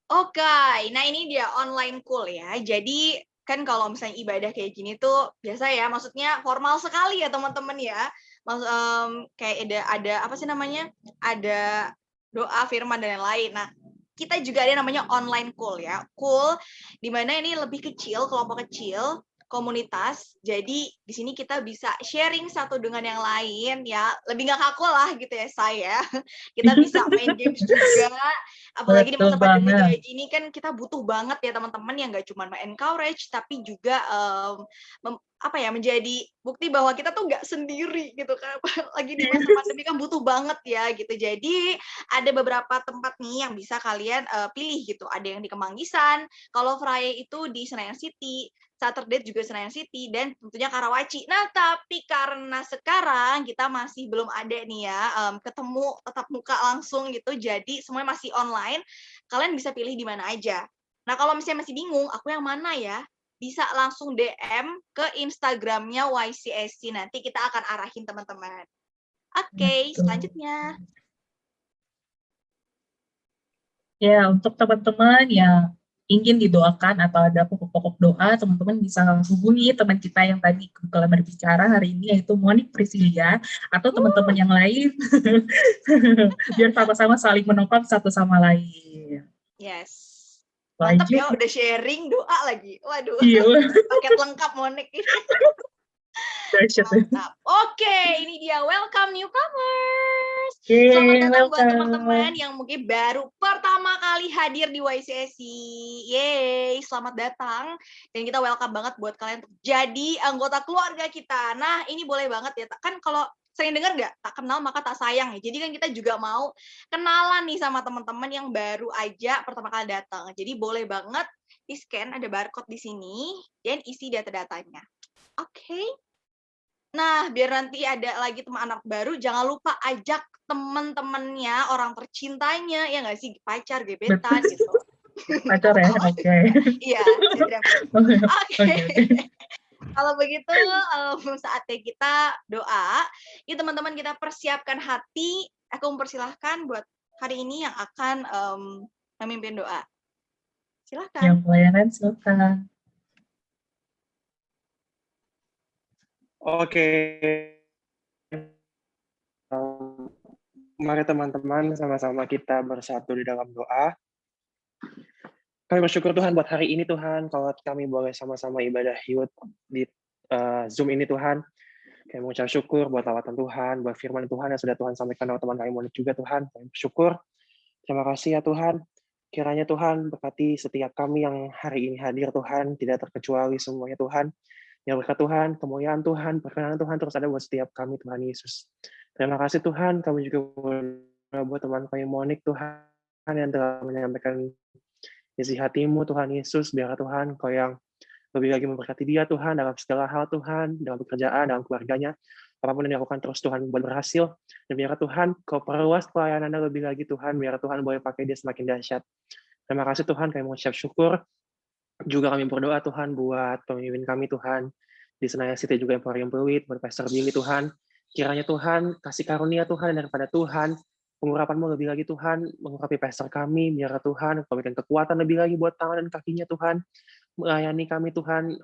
Oke, nah ini dia online cool ya. Jadi kan kalau misalnya ibadah kayak gini tuh biasa ya, maksudnya formal sekali ya teman-teman ya. Kayak ada apa sih namanya? Ada doa, firman dan lain-lain. Nah, kita juga ada namanya online cool ya. Cool di mana ini lebih kecil, kelompok kecil, komunitas. Jadi di sini kita bisa sharing satu dengan yang lain ya, lebih nggak kaku lah gitu ya saya. Kita bisa main games juga. Apalagi di masa pandemi kayak gini kan kita butuh banget ya teman-teman yang nggak cuma encourage tapi juga menjadi bukti bahwa kita tuh nggak sendiri gitu kan. Lagi di masa pandemi kan butuh banget ya gitu. Jadi ada beberapa tempat nih yang bisa kalian pilih gitu. Ada yang di Kemanggisan, kalau Friday itu di Senayan City, Saturday juga Senayan City, dan tentunya Karawaci. Nah, tapi karena sekarang kita masih belum ada nih ya, ketemu tatap muka langsung gitu, jadi semuanya masih online, kalian bisa pilih di mana aja. Nah, kalau misalnya masih bingung, aku yang mana ya? Bisa langsung DM ke Instagramnya YCSC, nanti kita akan arahin teman-teman. Oke, selanjutnya. Ya, untuk teman-teman yang ingin didoakan atau ada pokok-pokok doa, teman-teman bisa hubungi teman kita yang tadi kebetulan berbicara hari ini, yaitu Monik Priscilia, atau teman-teman yang lain, biar sama-sama saling menopang satu sama lain. Yes. Mantap ya, udah sharing doa lagi. Waduh, paket lengkap Monik ini. Mantap. Oke, ini dia welcome newcomers. Selamat datang buat teman-teman yang mungkin baru pertama kali hadir di YCSC. Yeay, selamat datang. Dan kita welcome banget buat kalian untuk jadi anggota keluarga kita. Nah, ini boleh banget ya. Kan kalau sering dengar nggak, tak kenal maka tak sayang ya. Jadi kan kita juga mau kenalan nih sama teman-teman yang baru aja pertama kali datang. Jadi boleh banget di-scan, ada barcode di sini, dan isi data-datanya. Oke. Nah, biar nanti ada lagi teman anak baru, jangan lupa ajak teman-temannya, orang tercintanya, ya nggak sih, pacar, gebetan, gitu. Pacar ya, oke. Iya, oke. Kalau begitu, saatnya kita doa. Ini teman-teman kita persiapkan hati. Aku mempersilahkan buat hari ini yang akan memimpin doa. Silahkan. Yang pelayanan, silakan. Oke. Mari teman-teman sama-sama kita bersatu di dalam doa. Kami bersyukur Tuhan buat hari ini Tuhan, kalau kami boleh sama-sama ibadah youth di Zoom ini Tuhan. Kami mengucap syukur buat lawatan Tuhan, buat firman Tuhan yang sudah Tuhan sampaikan lewat teman kami Monik juga Tuhan. Kami bersyukur. Terima kasih ya Tuhan. Kiranya Tuhan berkati setiap kami yang hari ini hadir Tuhan, tidak terkecuali semuanya Tuhan. Ya berkat Tuhan, kemuliaan Tuhan, perkenanan Tuhan terus ada buat setiap kami Tuhan Yesus. Terima kasih Tuhan, kami juga buat teman kami Monik Tuhan yang telah menyampaikan isi hatimu Tuhan Yesus, biar Tuhan Kau yang lebih lagi memberkati dia Tuhan dalam segala hal Tuhan, dalam pekerjaan, dalam keluarganya, apapun yang dilakukan terus Tuhan buat berhasil, dan biar Tuhan Kau perluas pelayanannya lebih lagi Tuhan, biar Tuhan boleh pakai dia semakin dahsyat. Terima kasih Tuhan, kami mengucap syukur. Juga kami berdoa Tuhan buat pemimpin kami Tuhan di Senayan City juga Emporium Pluit, buat Pastor Billy Tuhan. Kiranya Tuhan kasih karunia Tuhan daripada Tuhan, pengurapan-Mu lebih lagi Tuhan, mengurapi pastor kami, biar Tuhan Kau berikan kekuatan lebih lagi buat tangan dan kakinya Tuhan, melayani kami Tuhan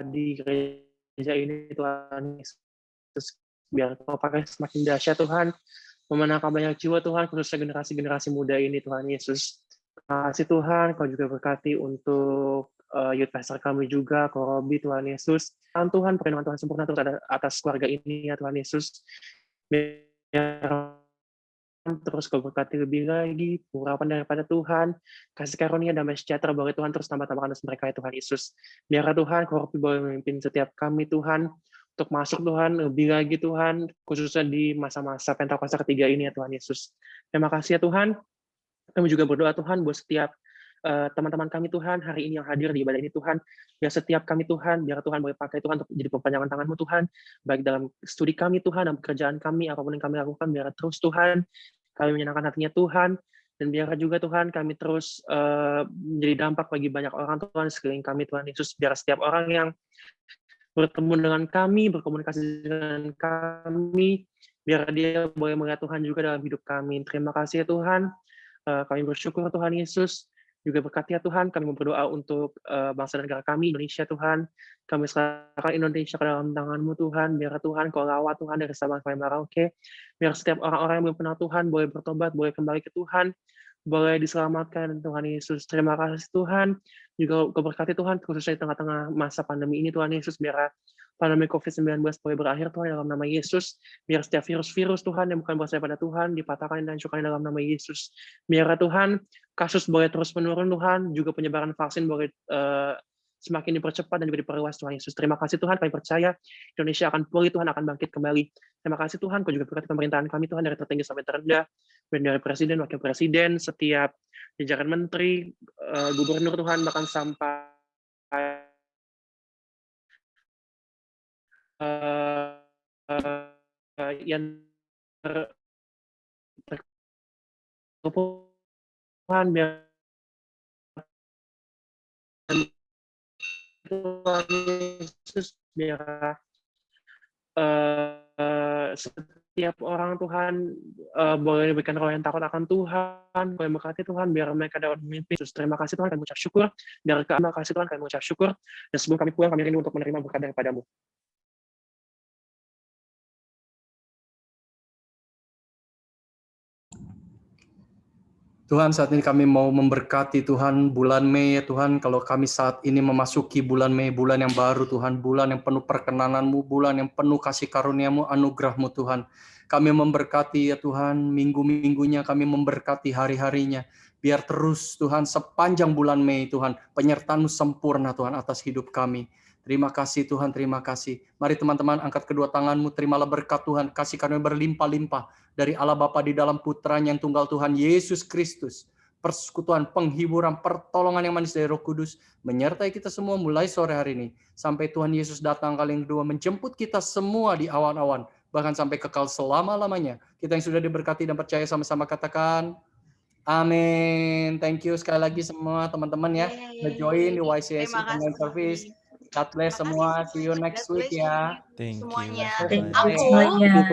di gereja ini Tuhan Yesus, biar Kau pakai semakin dahsyat Tuhan, memenangkan banyak jiwa Tuhan, khususnya generasi-generasi muda ini Tuhan Yesus. Terima kasih Tuhan, Kau juga berkati untuk youth pastor kami juga, Kau Robi Tuhan Yesus. Tuhan, perlindungan Tuhan sempurna terus ada atas keluarga ini ya Tuhan Yesus. Biar terus Kau berkati lebih lagi, pengurapan daripada Tuhan, kasih karunia damai sejahtera boleh Tuhan terus tambah-tambahkan atas mereka ya Tuhan Yesus. Biar Tuhan, Kau Robi boleh memimpin setiap kami Tuhan, untuk masuk Tuhan, lebih lagi Tuhan, khususnya di masa-masa Pentakosta ketiga ini ya Tuhan Yesus. Terima kasih ya Tuhan. Kami juga berdoa Tuhan buat setiap teman-teman kami Tuhan, hari ini yang hadir di ibadah ini Tuhan, biar setiap kami Tuhan, biar Tuhan boleh pakai Tuhan untuk jadi perpanjangan tangan-Mu Tuhan, baik dalam studi kami Tuhan, dalam pekerjaan kami, apapun yang kami lakukan, biar terus Tuhan, kami menyenangkan hatinya Tuhan, dan biar juga Tuhan kami terus menjadi dampak bagi banyak orang Tuhan, sekeliling kami Tuhan Yesus, biar setiap orang yang bertemu dengan kami, berkomunikasi dengan kami, biar dia boleh melihat Tuhan juga dalam hidup kami. Terima kasih ya Tuhan. Kami bersyukur Tuhan Yesus, juga berkati ya Tuhan, kami berdoa untuk bangsa dan negara kami, Indonesia Tuhan, kami serahkan Indonesia ke dalam tangan-Mu Tuhan, biar Tuhan Kau rawat Tuhan dari Sabang sampai Merauke, biar setiap orang-orang yang belum kenal Tuhan boleh bertobat, boleh kembali ke Tuhan, boleh diselamatkan Tuhan Yesus. Terima kasih Tuhan, juga Kau berkati Tuhan, khususnya di tengah-tengah masa pandemi ini Tuhan Yesus, biar pandemi COVID-19 boleh berakhir Tuhan dalam nama Yesus. Biar setiap virus-virus Tuhan yang bukan berasal daripada Tuhan dipatahkan dan dihancurkan dalam nama Yesus. Biar Tuhan kasus boleh terus menurun Tuhan, juga penyebaran vaksin boleh semakin dipercepat dan juga diperluas Tuhan Yesus. Terima kasih Tuhan, kami percaya Indonesia akan pulih, Tuhan akan bangkit kembali. Terima kasih Tuhan, Kau juga berkati pemerintahan kami Tuhan dari tertinggi sampai terendah, dari presiden, wakil presiden, setiap jajaran menteri, gubernur Tuhan, bahkan sampai yang Tuhan biar Tuhan Yesus biar setiap orang Tuhan boleh diberikan roh yang takut akan Tuhan, boleh berkati Tuhan biar mereka dapat memimpin. Terima kasih Tuhan, kami mengucap syukur. Biar terima kasih Tuhan, kami mengucap syukur. Dan sebelum kami pulang, kami rindu untuk menerima berkat daripada-Mu. Tuhan, saat ini kami mau memberkati Tuhan bulan Mei ya Tuhan. Kalau kami saat ini memasuki bulan Mei, bulan yang baru Tuhan, bulan yang penuh perkenanan-Mu, bulan yang penuh kasih karunia-Mu, anugerah-Mu Tuhan. Kami memberkati ya Tuhan, minggu-minggunya kami memberkati hari-harinya. Biar terus Tuhan sepanjang bulan Mei Tuhan, penyertaan-Mu sempurna Tuhan atas hidup kami. Terima kasih Tuhan, terima kasih. Mari teman-teman angkat kedua tanganmu, terimalah berkat Tuhan, kasih karunia berlimpah-limpah dari Allah Bapa di dalam Putranya yang tunggal Tuhan Yesus Kristus. Persekutuan, penghiburan, pertolongan yang manis dari Roh Kudus menyertai kita semua mulai sore hari ini. Sampai Tuhan Yesus datang kali yang kedua menjemput kita semua di awan-awan. Bahkan sampai kekal selama-lamanya. Kita yang sudah diberkati dan percaya sama-sama katakan, amin. Thank you sekali lagi semua teman-teman ya. Join di YCS Online Service. God bless semua. See you next week ya. Semuanya. Thank you semuanya.